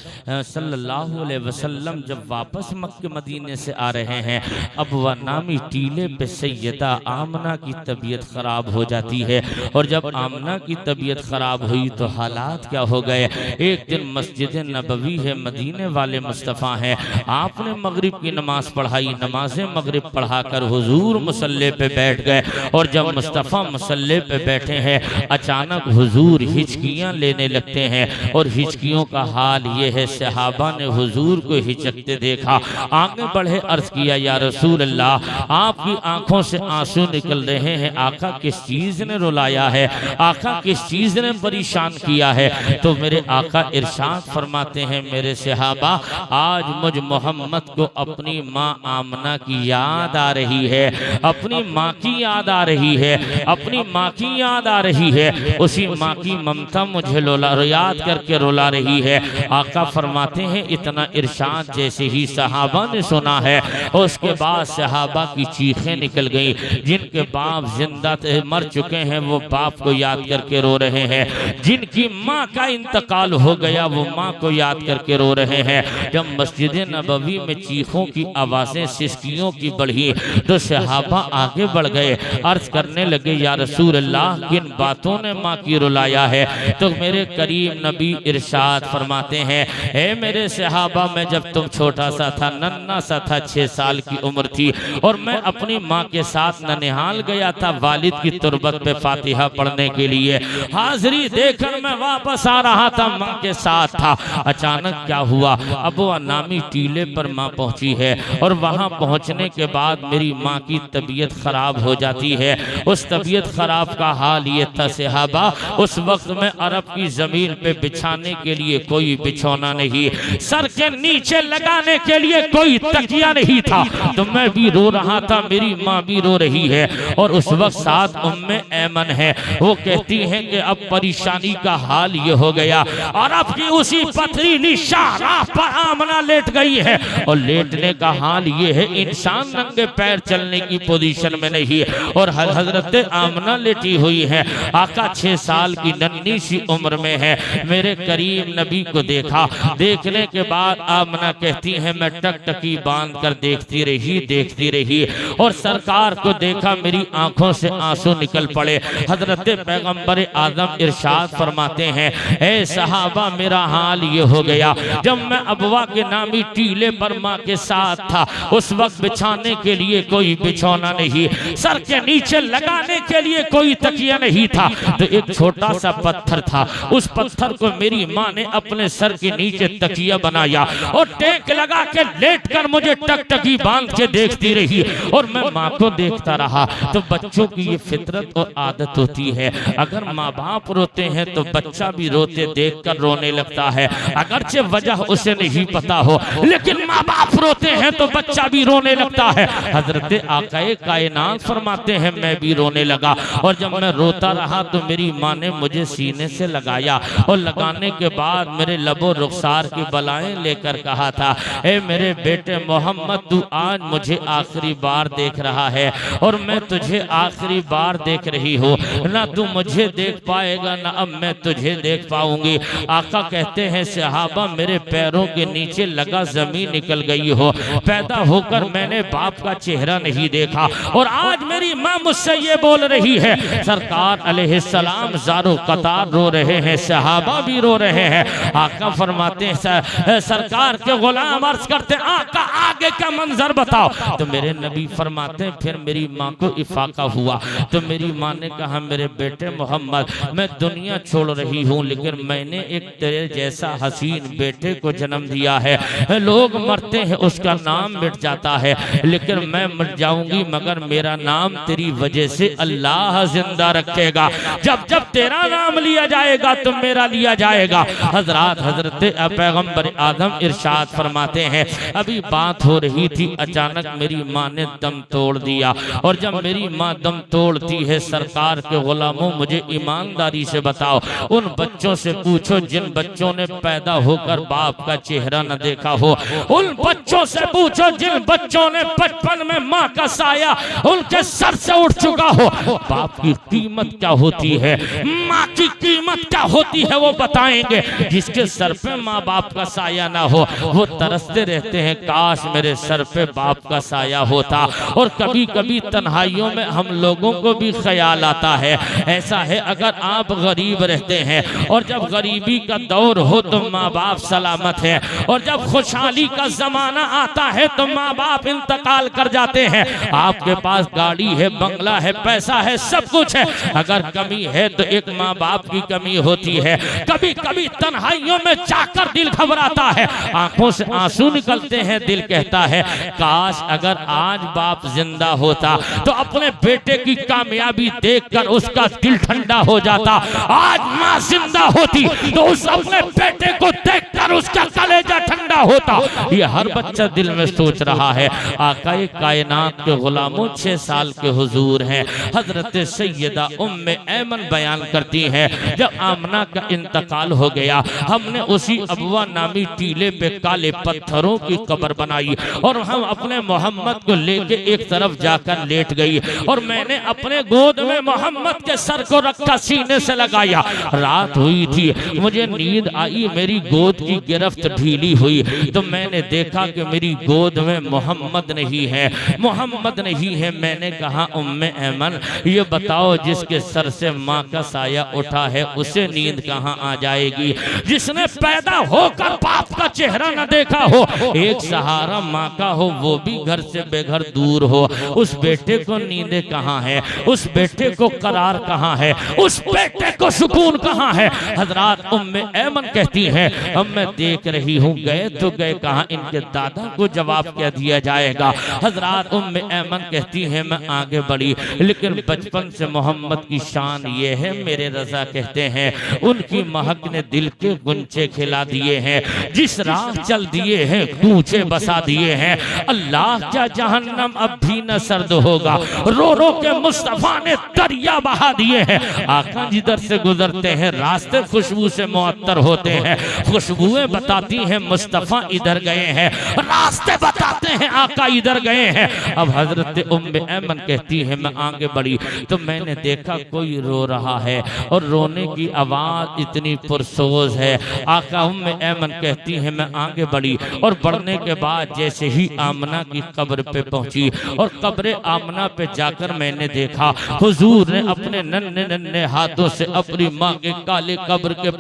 सल्लल्लाहु अलैहि वसल्लम जब वापस मक्के मदीने से आ रहे हैं, अब वह नामी टीले पे सैयदा आमना की तबीयत खराब हो जाती है। और जब आमना की तबीयत खराब हुई तो हालात क्या हो गए। एक दिन मस्जिद नबवी है, मदीने वाले मुस्तफ़ा हैं, आपने मगरिब की नमाज पढ़ाई, नमाज मगरिब पढ़ाकर हुजूर मुसल्ले पे बैठ गए। और जब मुस्तफ़ा मुसल्ले पे बैठे हैं अचानक हुजूर हिचकियाँ लेने लगते हैं और हिचकियों का हाल ये है सहाबा ने हुजूर को हिचकते देखा, आगे बढ़े अर्ज किया या रसूल अल्लाह आपकी आंखों से आंसू निकल रहे हैं, आका किस चीज ने रुलाया है, आका किस चीज ने परेशान किया है। तो मेरे आका इरशाद फरमाते हैं मेरे सहाबा आज मुझ मोहम्मद को अपनी माँ आमना की याद आ रही है, अपनी माँ की याद आ रही है, अपनी माँ की याद आ रही है, उसी माँ की ममता मुझे याद करके रुला रही है। आका फरमाते हैं इतना इरशाद जैसे ही सहाबा ने सुना है उसके बाद सहाबा की चीखें निकल गई। जिनके बाप जिंदा मर चुके हैं वो बाप को याद करके रो रहे हैं, जिनकी माँ का इंतकाल हो गया, वो माँ को याद करके रो रहे हैं। जब मस्जिद नबवी में चीखों की आवाजें, सिसकियों की बढ़ी तो सहाबा आगे बढ़ गए, अर्ज करने लगे या रसूल अल्लाह किन बातों ने माँ की रुलाया है। तो मेरे करीम नबी इरशाद फरमाते हैं, हे मेरे सहाबा, मैं जब तुम छोटा सा था, नन्ना सा था, 6 साल की उम्र थी, और मैं अपनी माँ के साथ ननिहाल गया था वालिद की तुरबत पे फातिहा पढ़ने के लिए। हाजिरी देकर मैं वापस आ रहा था, माँ के साथ था। अचानक क्या हुआ, अबवा नामी टीले पर माँ पहुंची है, और वहां पहुंचने के बाद मेरी माँ की तबीयत खराब हो जाती है। उस तबीयत खराब का हाल ये था सहाबा, उस वक्त में अरब की जमीन पे बिछाने के लिए कोई बिछौना नहीं, सर के नीचे लगाने के लिए कोई तकिया नहीं था। तो मैं भी रो रहा था, मेरी माँ भी रो रही है, और उस वक्त साथ उम्मे ऐमन है। वो कहती हैं कि अब परेशानी का हाल ये हो गया, और अब की उसी पथरीली शाहराह पर आमना लेट गई है, और लेटने का हाल ये है इंसान नंगे पैर चलने की पोजीशन में नहीं, और हजरत आमना लेटी हुई है। आका 6 साल की नन्ही सी उम्र में है। मेरे करीम नबी को देखा, देखने के बाद आमना कहती है मैं टकटकी बांध कर देखती रही, और सरकार को देखा, मेरी आंखों से आंसू निकल पड़े। हजरत पैगंबर आदम इरशाद फरमाते हैं, ऐ सहाबा मेरा हाल ये हो गया, जब मैं अबवा के नामी टीले पर माँ के साथ था, उस वक्त बिछाने के लिए कोई बिछौना नहीं, सर के नीचे लगाने के लिए कोई तकिया नहीं था। तो एक छोटा सा पत्थर था, उस पत्थर को मेरी माँ ने अपने सर के नीचे तकिया बनाया, और टेक लगा के लेट कर मुझे टकटकी बांध के देखती रही, और मैं माँ को देखता रहा। तो बच्चों की ये फितरत और आदत होती है, अगर माँ बाप रोते हैं तो बच्चा भी रोते देखकर रोने लगता है, अगरचे वजह उसे नहीं पता हो, लेकिन माँ बाप रोते हैं तो बच्चा भी रोने लगता है। हजरत आकाए कायनात फरमाते हैं, मैं भी रोने लगा, और जब मैं रोता रहा तो मेरी माँ ने मुझे सीने से लगाया, और लगाने के बाद मेरे लबो रुखसार की बलाएं लेकर कहा था, ए मेरे बेटे मोहम्मद, तू आज मुझे आखिरी बार देख रहा है, और मैं तुझे आखिरी बार देख रही हूँ, ना तू मुझे देख पाएगा ना अब मैं तुझे देख पाऊंगी। आका कहते हैं, सहाबा मेरे पैरों के नीचे लगा जमीन निकल गई हो, पैदा होकर मैंने बाप का चेहरा नहीं देखा, और आज मेरी माँ मुझसे ये बोल रही है। सरकार अलैहिस्सलाम ज़ारो कतार रो रहे हैं, सहाबा भी रो रहे हैं। आका फरमाते हैं, सरकार के गुलाम अर्ज करते हैं, आका आगे का मंजर बताओ। तो मेरे नबी फरमाते हैं, फिर मेरी माँ को इफाका हुआ, तो मेरी माँ ने कहा, मेरे बेटे मोहम्मद, मैं दुनिया छोड़ रही हूँ, लेकिन मैंने एक तेरे जैसा हसीन बेटे को जन्म दिया है। लोग मरते हैं, उसका नाम मिट जाता है, लेकिन मैं मर जाऊंगी मगर मेरा नाम तेरी वजह से अल्लाह जिंदा रखेगा। जब जब तेरा नाम लिया जाएगा तो मेरा लिया जाएगा। हजरत पैगंबर आदम इरशाद फरमाते हैं, अभी बात हो रही थी, अचानक मेरी माँ ने दम तोड़ दिया, और जब मेरी माँ दम तोड़ती है, सरकार के गुलामों मुझे ईमानदारी से बताओ, उन बच्चों से पूछो जिन बच्चों ने पैदा होकर बाप का चेहरा न देखा हो, उन बच्चों से पूछो जिन बच्चों ने बचपन में माँ का साया उनके सर से उठ चुका हो। बाप की कीमत क्या होती है, माँ की कीमत क्या होती है, वो बताएंगे। जिसके सर पे माँ बाप का साया ना हो, वो तरसते रहते हैं, काश मेरे सर पे बाप का साया होता। और कभी कभी तन्हाइयों में हम लोगों को भी ख्याल आता है, ऐसा है अगर आप गरीब रहते हैं और जब गरीबी का दौर हो तो माँ बाप सलामत है, और जब खुशहाली का जमाना आता है तो माँ बाप इंतकाल कर जाते हैं। आपके पास गाड़ी है, बंगला है, पैसा है, सब कुछ है, अगर कमी है तो एक माँ बाप की कमी होती है। कभी कभी तन्हाइयों में जाकर दिल घबराता है, आंखों से आंसू निकलते हैं, दिल कहता है काश अगर आज बाप जिंदा होता तो अपने बेटे की कामयाबी देखकर उसका दिल ठंडा हो जाता। आज माँ जिंदा होती तो उस अपने बेटे को देखकर उसका कलेजा ठंडा होता। ये ये हर बच्चा दिल में सोच रहा है। आकाए कायनात के गुलामों 6 साल के हुजूर हैं। हजरत सैयदा उम्मे ऐमन बयान करती हैं, जब आमना का इंतकाल हो गया, हमने उसी अबवा नामी टीले पे काले पत्थरों की कब्र बनाई और हम अपने मोहम्मद को लेके एक तरफ जाकर लेट गई और मैंने अपने गोद में मोहम्मद के सर को रखा, सीने से लगाया। रात हुई थी, मुझे नींद आई, मेरी गोद की गिरफ्त ढीली हुई तो मैंने देखा कि मेरी गोद में मोहम्मद नहीं है, मोहम्मद नहीं है। मैंने कहा उम्मे ऐमन ये बताओ, जिसके सर से माँ का साया उठा है उसे नींद कहाँ आ जाएगी? जिसने पैदा होकर बाप का चेहरा न देखा हो, एक सहारा माँ का हो, वो भी घर से बेघर दूर हो, उस बेटे को नींदें कहाँ है? उस बेटे को करार कहाँ है? उस बेटे को सुकून कहाँ है? हजरात उम्मे ऐमन कहती हैं, अब मैं देख रही हूँ गए तो गए कहाँ, इनके दादा को जवाब क्या दिया जाएगा? हजरात उम्मे ऐमन कहती है, मैं आगे बढ़ी लेकिन बचपन से मोहम्मद की शान ये है, मेरे रजा कहते हैं उनकी महक ने दिल के गुंचे खिला दिए हैं, जिस राह चल दिए हैं कूचे बसा दिए हैं। अल्लाह क्या जहन्नम अब भी न सर्द होगा, रो रो के मुस्तफा ने दरिया बहा दिए हैं। आका जिधर से गुजरते हैं रास्ते खुशबू से मुअत्तर होते हैं, खुशबुएं बताती हैं मुस्तफा इधर गए हैं, रास्ते बताते हैं आका इधर गए हैं। अब हजरत उम्मे ऐमन कहती है, मैं आगे बढ़ी तो मैंने देखा कोई रो रहा है और रोने की आवाज इतनी पुरसोज है। आका उम्मे ऐमन कहती है, मैं आगे बढ़ी और बढ़ने के बाद जैसे ही आमना की कब्र पे पहुंची और कब्र आमना पे जाकर मैंने देखा हुजूर ने अपने नन्हे नन्हे हाथों से अपनी माँ के काले कब्र के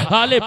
काले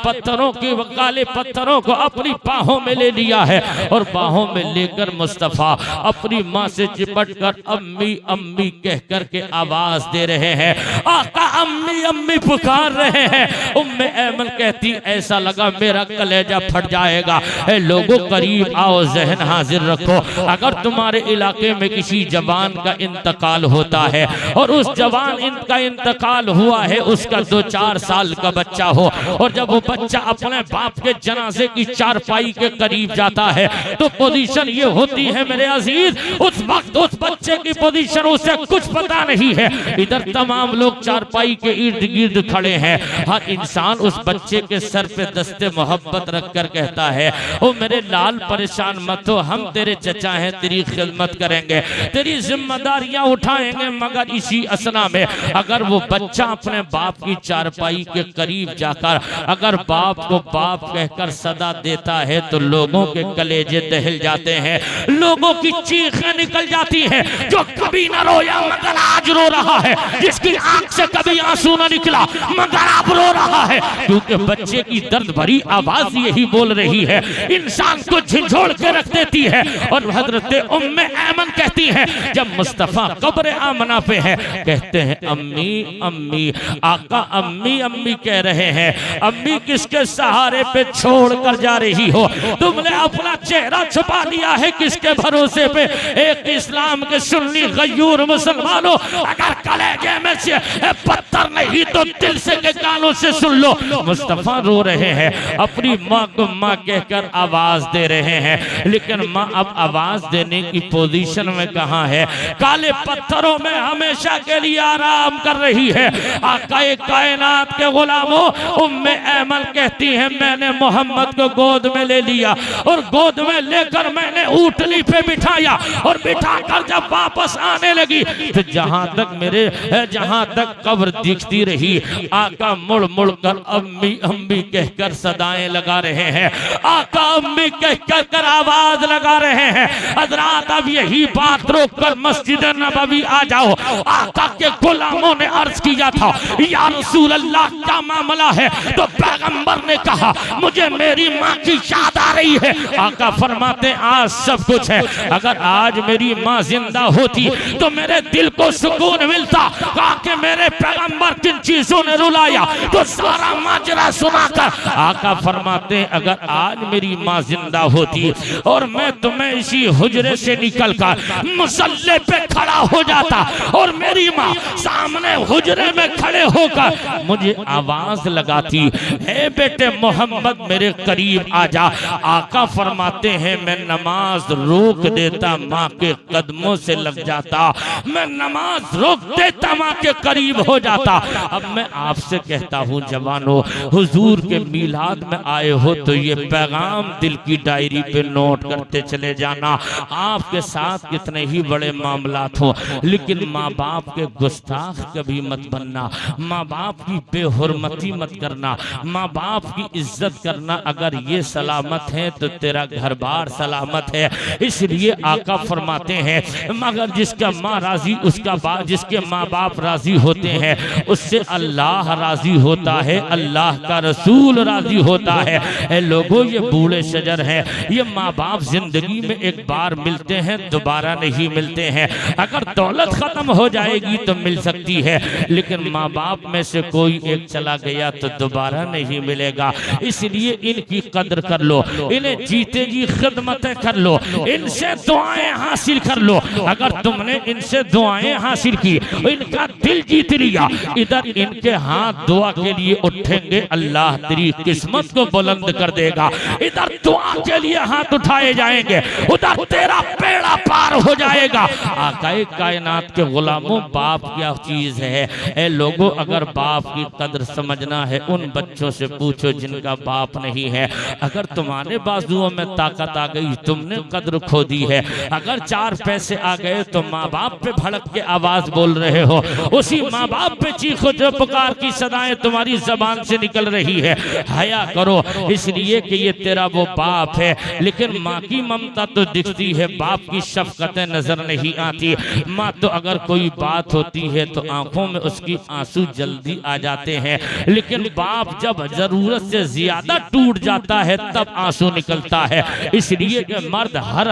पत्थरों को अपनी बाहों में ले लिया है और बाहों में लेकर मुस्तफा अपनी माँ से चिपट कर अम्मी अम्मी कह कर के आवाज दे रहे हैं। आका अम्मी अम्मी पुकार रहे हैं। उम्मे ऐमन कहती, ऐसा लगा मेरा कलेजा फट जाएगा। लोगों करीब आओ, जहन हाजिर रखो, अगर तुम्हारे इलाके में किसी जवान का इंतकाल होता है और उस जवान का इंतकाल हुआ है, उसका 2-4 साल का बच्चा हो और जब वो बच्चा अपने बाप के जनाजे की चारपाई के करीब जाता है तो पोजीशन ये होती है मेरे अजीज, उस वक्त उस बच्चे की पोजीशन उसे कुछ पता नहीं है। इधर तमाम लोग चारपाई के इर्द गिर्द खड़े हैं, हर इंसान उस बच्चे के सर पे दस्ते मोहब्बत रख कर कहता है, ओ मेरे लाल परेशान मत हो, हम तेरे चचा हैं, तेरी खिदमत करेंगे, तेरी जिम्मेदारियां उठाएंगे। मगर इसी असना में अगर वो बच्चा अपने बाप की चारपाई के करीब जाकर अगर बाप को बाप कहकर सदा देता है तो लोगों के कलेजे दहल जाते हैं, लोगों की चीखें निकल जाती हैं। जो कभी न रोया मगर आज रो रहा है, जिसकी आंख से कभी आंसू न निकला मगर अब रो रहा है, क्योंकि बच्चे की दर्द भरी आवाज यही बोल रही है, इंसान को झिझोड़ के रख देती है। और हजरत उम्मे ऐमन कहती है, जब मुस्तफा कब्र आमना पे है, कहते हैं अम्मी अम्मी, आका अम्मी अम्मी कह रहे हैं, अम्मी किसके सहारे पे छोड़ कर जा रही हो? तुमने अपना चेहरा छुपा लिया है किसके भरोसे पे? एक इस्लाम के सुन्नी गयूर मुसलमानों, अगर कलेजे में से पत्थर नहीं तो दिल से के कानों से सुन लो, मुस्तफा रो रहे हैं, अपनी माँ को माँ कहकर आवाज दे रहे हैं, लेकिन माँ अब आवाज देने की पोजीशन में कहाँ है? काले पत्थरों में हमेशा के लिए आराम कर रही है। आकाए कायनात के गुलामों, उम्मे ऐमन कहती है, मैंने मोहम्मद को गोद में ले लिया और गोद में लेकर मैंने ऊँटनी पे बिठाया और बिठाकर जब वापस आने लगी तो जहां तक कब्र दिखती रही, आका मुड़ मुड़ कर अम्मी अम्मी कहकर सदाएं लगा रहे हैं, आका अम्मी कहकर आवाज लगा रहे हैं। हजरात अब यही बात रोक कर मस्जिद नबवी आ जाओ। आका के गुलामों ने अर्ज किया था, या रसूल अल्लाह क्या मामला है? तो पैगंबर ने कहा, मुझे मेरी माँ की याद आ रही है। आका फरमाते, आज सब कुछ है, अगर आज मेरी माँ जिंदा होती तो मेरे दिल को सुकून मिलता। कहा कि मेरे पैगंबर किन चीजों ने रुलाया, तो सारा माजरा सुनाकर आका फरमाते हैं अगर आज मेरी माँ जिंदा होती और मैं तुम्हें इसी हुजरे से निकलकर मुसल्ले पे खड़ा हो जाता और मेरी माँ सामने हुजरे में खड़े होकर मुझे आवाज लगाती, हे बेटे मोहम्मद मेरे करीब आ जा। आका फरमाते हैं मैं नमाज रोक देता, माँ के कदमों से लग जाता, मैं नमाज रोक देता, माँ के करीब हो जाता। अब मैं आपसे कहता हूँ जवानों, हुजूर के मिलाद में आए हो तो ये पैगाम दिल की डायरी पे नोट करते चले जाना। आपके साथ कितने ही बड़े मामलात हो, लेकिन माँ बाप के गुस्ताख कभी मत बनना, माँ बाप की बेहुरमती मत करना, माँ बाप की इज्जत करना। अगर ये सलामत है तो तेरा घर बार सलामत है। इसलिए आका फरमाते हैं मगर जिसका माँ राजी उसका बाप, जिसके माँ बाप राजी होते हैं उससे अल्लाह राजी होता है, अल्लाह का रसूल राजी होता है। ए लोगों, ये बूढ़े शजर हैं, ये माँ बाप जिंदगी में एक बार मिलते हैं, दोबारा नहीं मिलते हैं। अगर दौलत खत्म हो जाएगी तो मिल सकती है, लेकिन माँ बाप में से कोई एक चला गया तो दोबारा नहीं मिलेगा। इसलिए इनकी कदर कर लो, इन्हें जीते जी खिदमतें कर लो, इनसे दुआएं हासिल कर लो। अगर तुमने इनसे दुआएं हासिल की, इनका दिल जीत लिया, इधर इनके हाथ दुआ के लिए उठेंगे, अल्लाह तेरी किस्मत को बुलंद कर देगा। इधर दुआ के लिए हाथ उठाए जाएंगे, उधर तेरा बेड़ा पार हो जाएगा। आकाए कायनात के गुलामों, बाप क्या चीज है। ए लोगों, अगर बाप की कदर समझना है, उन बच्चों से पूछो जिनका बाप नहीं है। अगर तुम्हारे बाजुओं में ताकत आ गई, तुमने कदर खो दी है। अगर 4 पैसे आ गए तो माँ बाप पे भड़क के आवाज बोल रहे हो, उसी माँ बाप पे चीखो जो पुकार की सदाएं तुम्हारी जबान से निकल रही है। हया करो, इसलिए कि ये तेरा वो बाप है। लेकिन माँ की ममता तो दिखती है, बाप की शफकतें नजर नहीं आती। माँ तो अगर कोई बात होती है तो आंखों में उसकी आंसू जल्दी आ जाते हैं, लेकिन बाप जब जरूरत से ज्यादा टूट जाता है तब आंसू निकलता है। इसलिए कि मर्द हर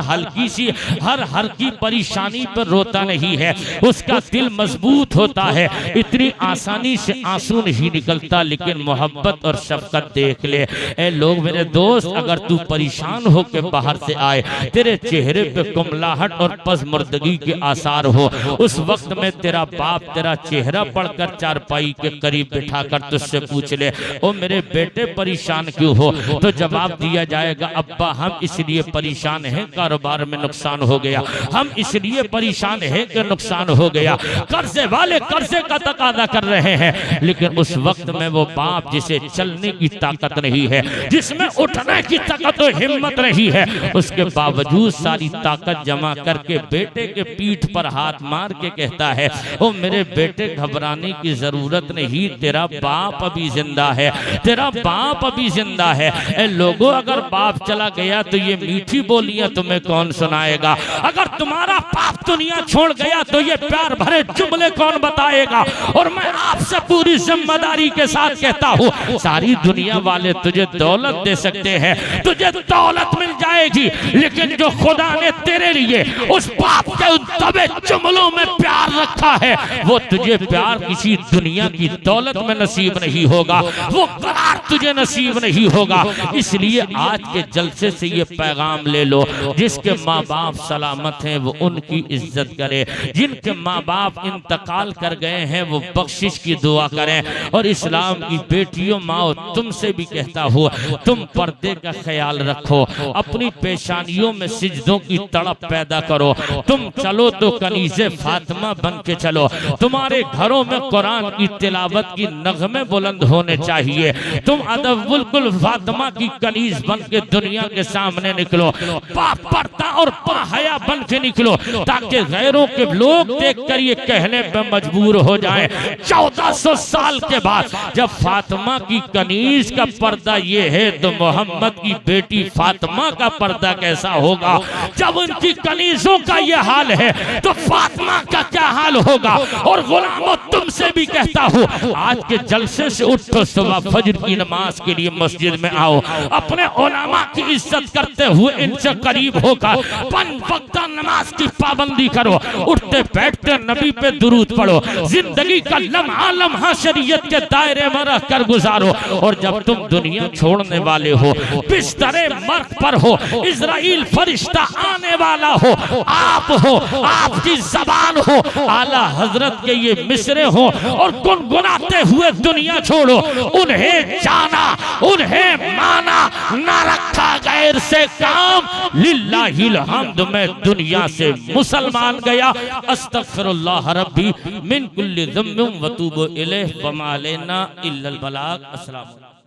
हल्की परेशानी पर रोता नहीं है, उसका दिल मजबूत होता है, इतनी आसानी से आंसू नहीं निकलता। लेकिन मोहब्बत और शफकत देख ले। ए लोग, मेरे दोस्त, अगर तू परेशान होकर बाहर से आए, तेरे चेहरे पे कुमलाहट और पसमुर्दगी के आसार हो, उस वक्त में तेरा बाप तेरा चेहरा पढ़कर चारपाई के करीब बिठाकर तुझसे पूछ ले, ओ मेरे बेटे परेशान क्यों हो, तो जवाब दिया जाएगा, अब्बा हम इसलिए परेशान हैं, कारोबार में नुकसान हो गया, हम इसलिए परेशान हैं कि नुकसान हो गया, कर्जे वाले कर्जे का तकाजा कर रहे हैं। लेकिन उस वक्त में वो बाप जिसे चलने की ताकत नहीं है, जिसमें उठने की ताकत और हिम्मत नहीं है, उसके बावजूद सारी ताकत जमा करके बेटे के पीठ पर हाथ मार के कहता है, ओ मेरे बेटे घबराने की जरूरत नहीं, तेरा बाप अभी जिंदा है, तेरा बाप अभी जिंदा है। ए लोगों, अगर बाप चला गया तो ये मीठी बोलियां तुम्हें कौन सुनाएगा? अगर तुम्हारा बाप दुनिया छोड़ गया तो ये प्यार भरे जुमले कौन बताएगा? और मैं आपसे पूरी जिम्मेदारी के साथ कहता हूँ, सारी दुनिया वाले तुझे दौलत दे सकते हैं, तुझे दौलत मिल जाएगी, लेकिन जो खुदा ने तेरे लिए उस बाप के उन दबे जुमलों में प्यार रखा है, वो तुझे प्यार किसी दुनिया की दौलत में नसीब नहीं होगा, वो करार तुझे नसीब नहीं होगा। इसलिए आज के जलसे से ये पैगाम ले लो, जिसके माँ बाप सलामत हैं वो उनकी इज्जत करे, जिनके माँ बाप इंतकाल कर गए हैं वो बख्शिश की दुआ करें। और इस्लाम की बेटियों, माओ, तुमसे भी कहता हूँ, तुम पर्दे का ख्याल रखो, अपनी पेशानियों में सिजदों की तड़प पैदा करो। तुम चलो तो कनीज़े फातिमा बन के चलो, तुम्हारे घरों में कुरान की तिलावत की नगमे बुलंद होने चाहिए। तुम अदबुल फातिमा की कनीज बन के दुनिया के सामने निकलो, पर्दा और हया बन के निकलो, ताकि गैरों के लोग देखकर ये कहने पे मजबूर हो जाएं, 1400 साल के बाद जब फातिमा की कनीज का पर्दा ये है तो मोहम्मद की बेटी फातिमा का पर्दा कैसा होगा? जब उनकी कनीजों का ये हाल है तो फातिमा का क्या हाल होगा? और गुलामों, तुमसे भी कहता हूँ, आज के जलसे से उठो, सुबह फजर की नमाज के लिए मस्जिद में आओ, अपने उलमा की इज्जत करते हुए इनसे करीब होकर 5 वक्त नमाज की पाबंदी करो, उठते बैठते नबी पे दुरूद पढ़ो, जिंदगी का लम्हा लम्हा शरीयत के दायरे में रह कर गुजारो। और जब तुम दुनिया छोड़ने वाले हो, बिस्तरे मर्ग पर हो, इजराइल फरिश्ता आने वाला हो, आप हो, आपकी जबान हो, आला हजरत के ये मिसरे हो और गुनगुनाते हुए दुनिया छोड़ो। उन्हें जाना, उन्हें माना, ना रखा गैर से काम, लिल्लाहिल हम्द में दुनिया से मुसलमान गया। अस्तगफिरुल्लाह रब्बी मिन कुल्लि ज़म्बिन व तूबु इलैहि व मा अलैना इल्लल बलाग। अस्सलाम।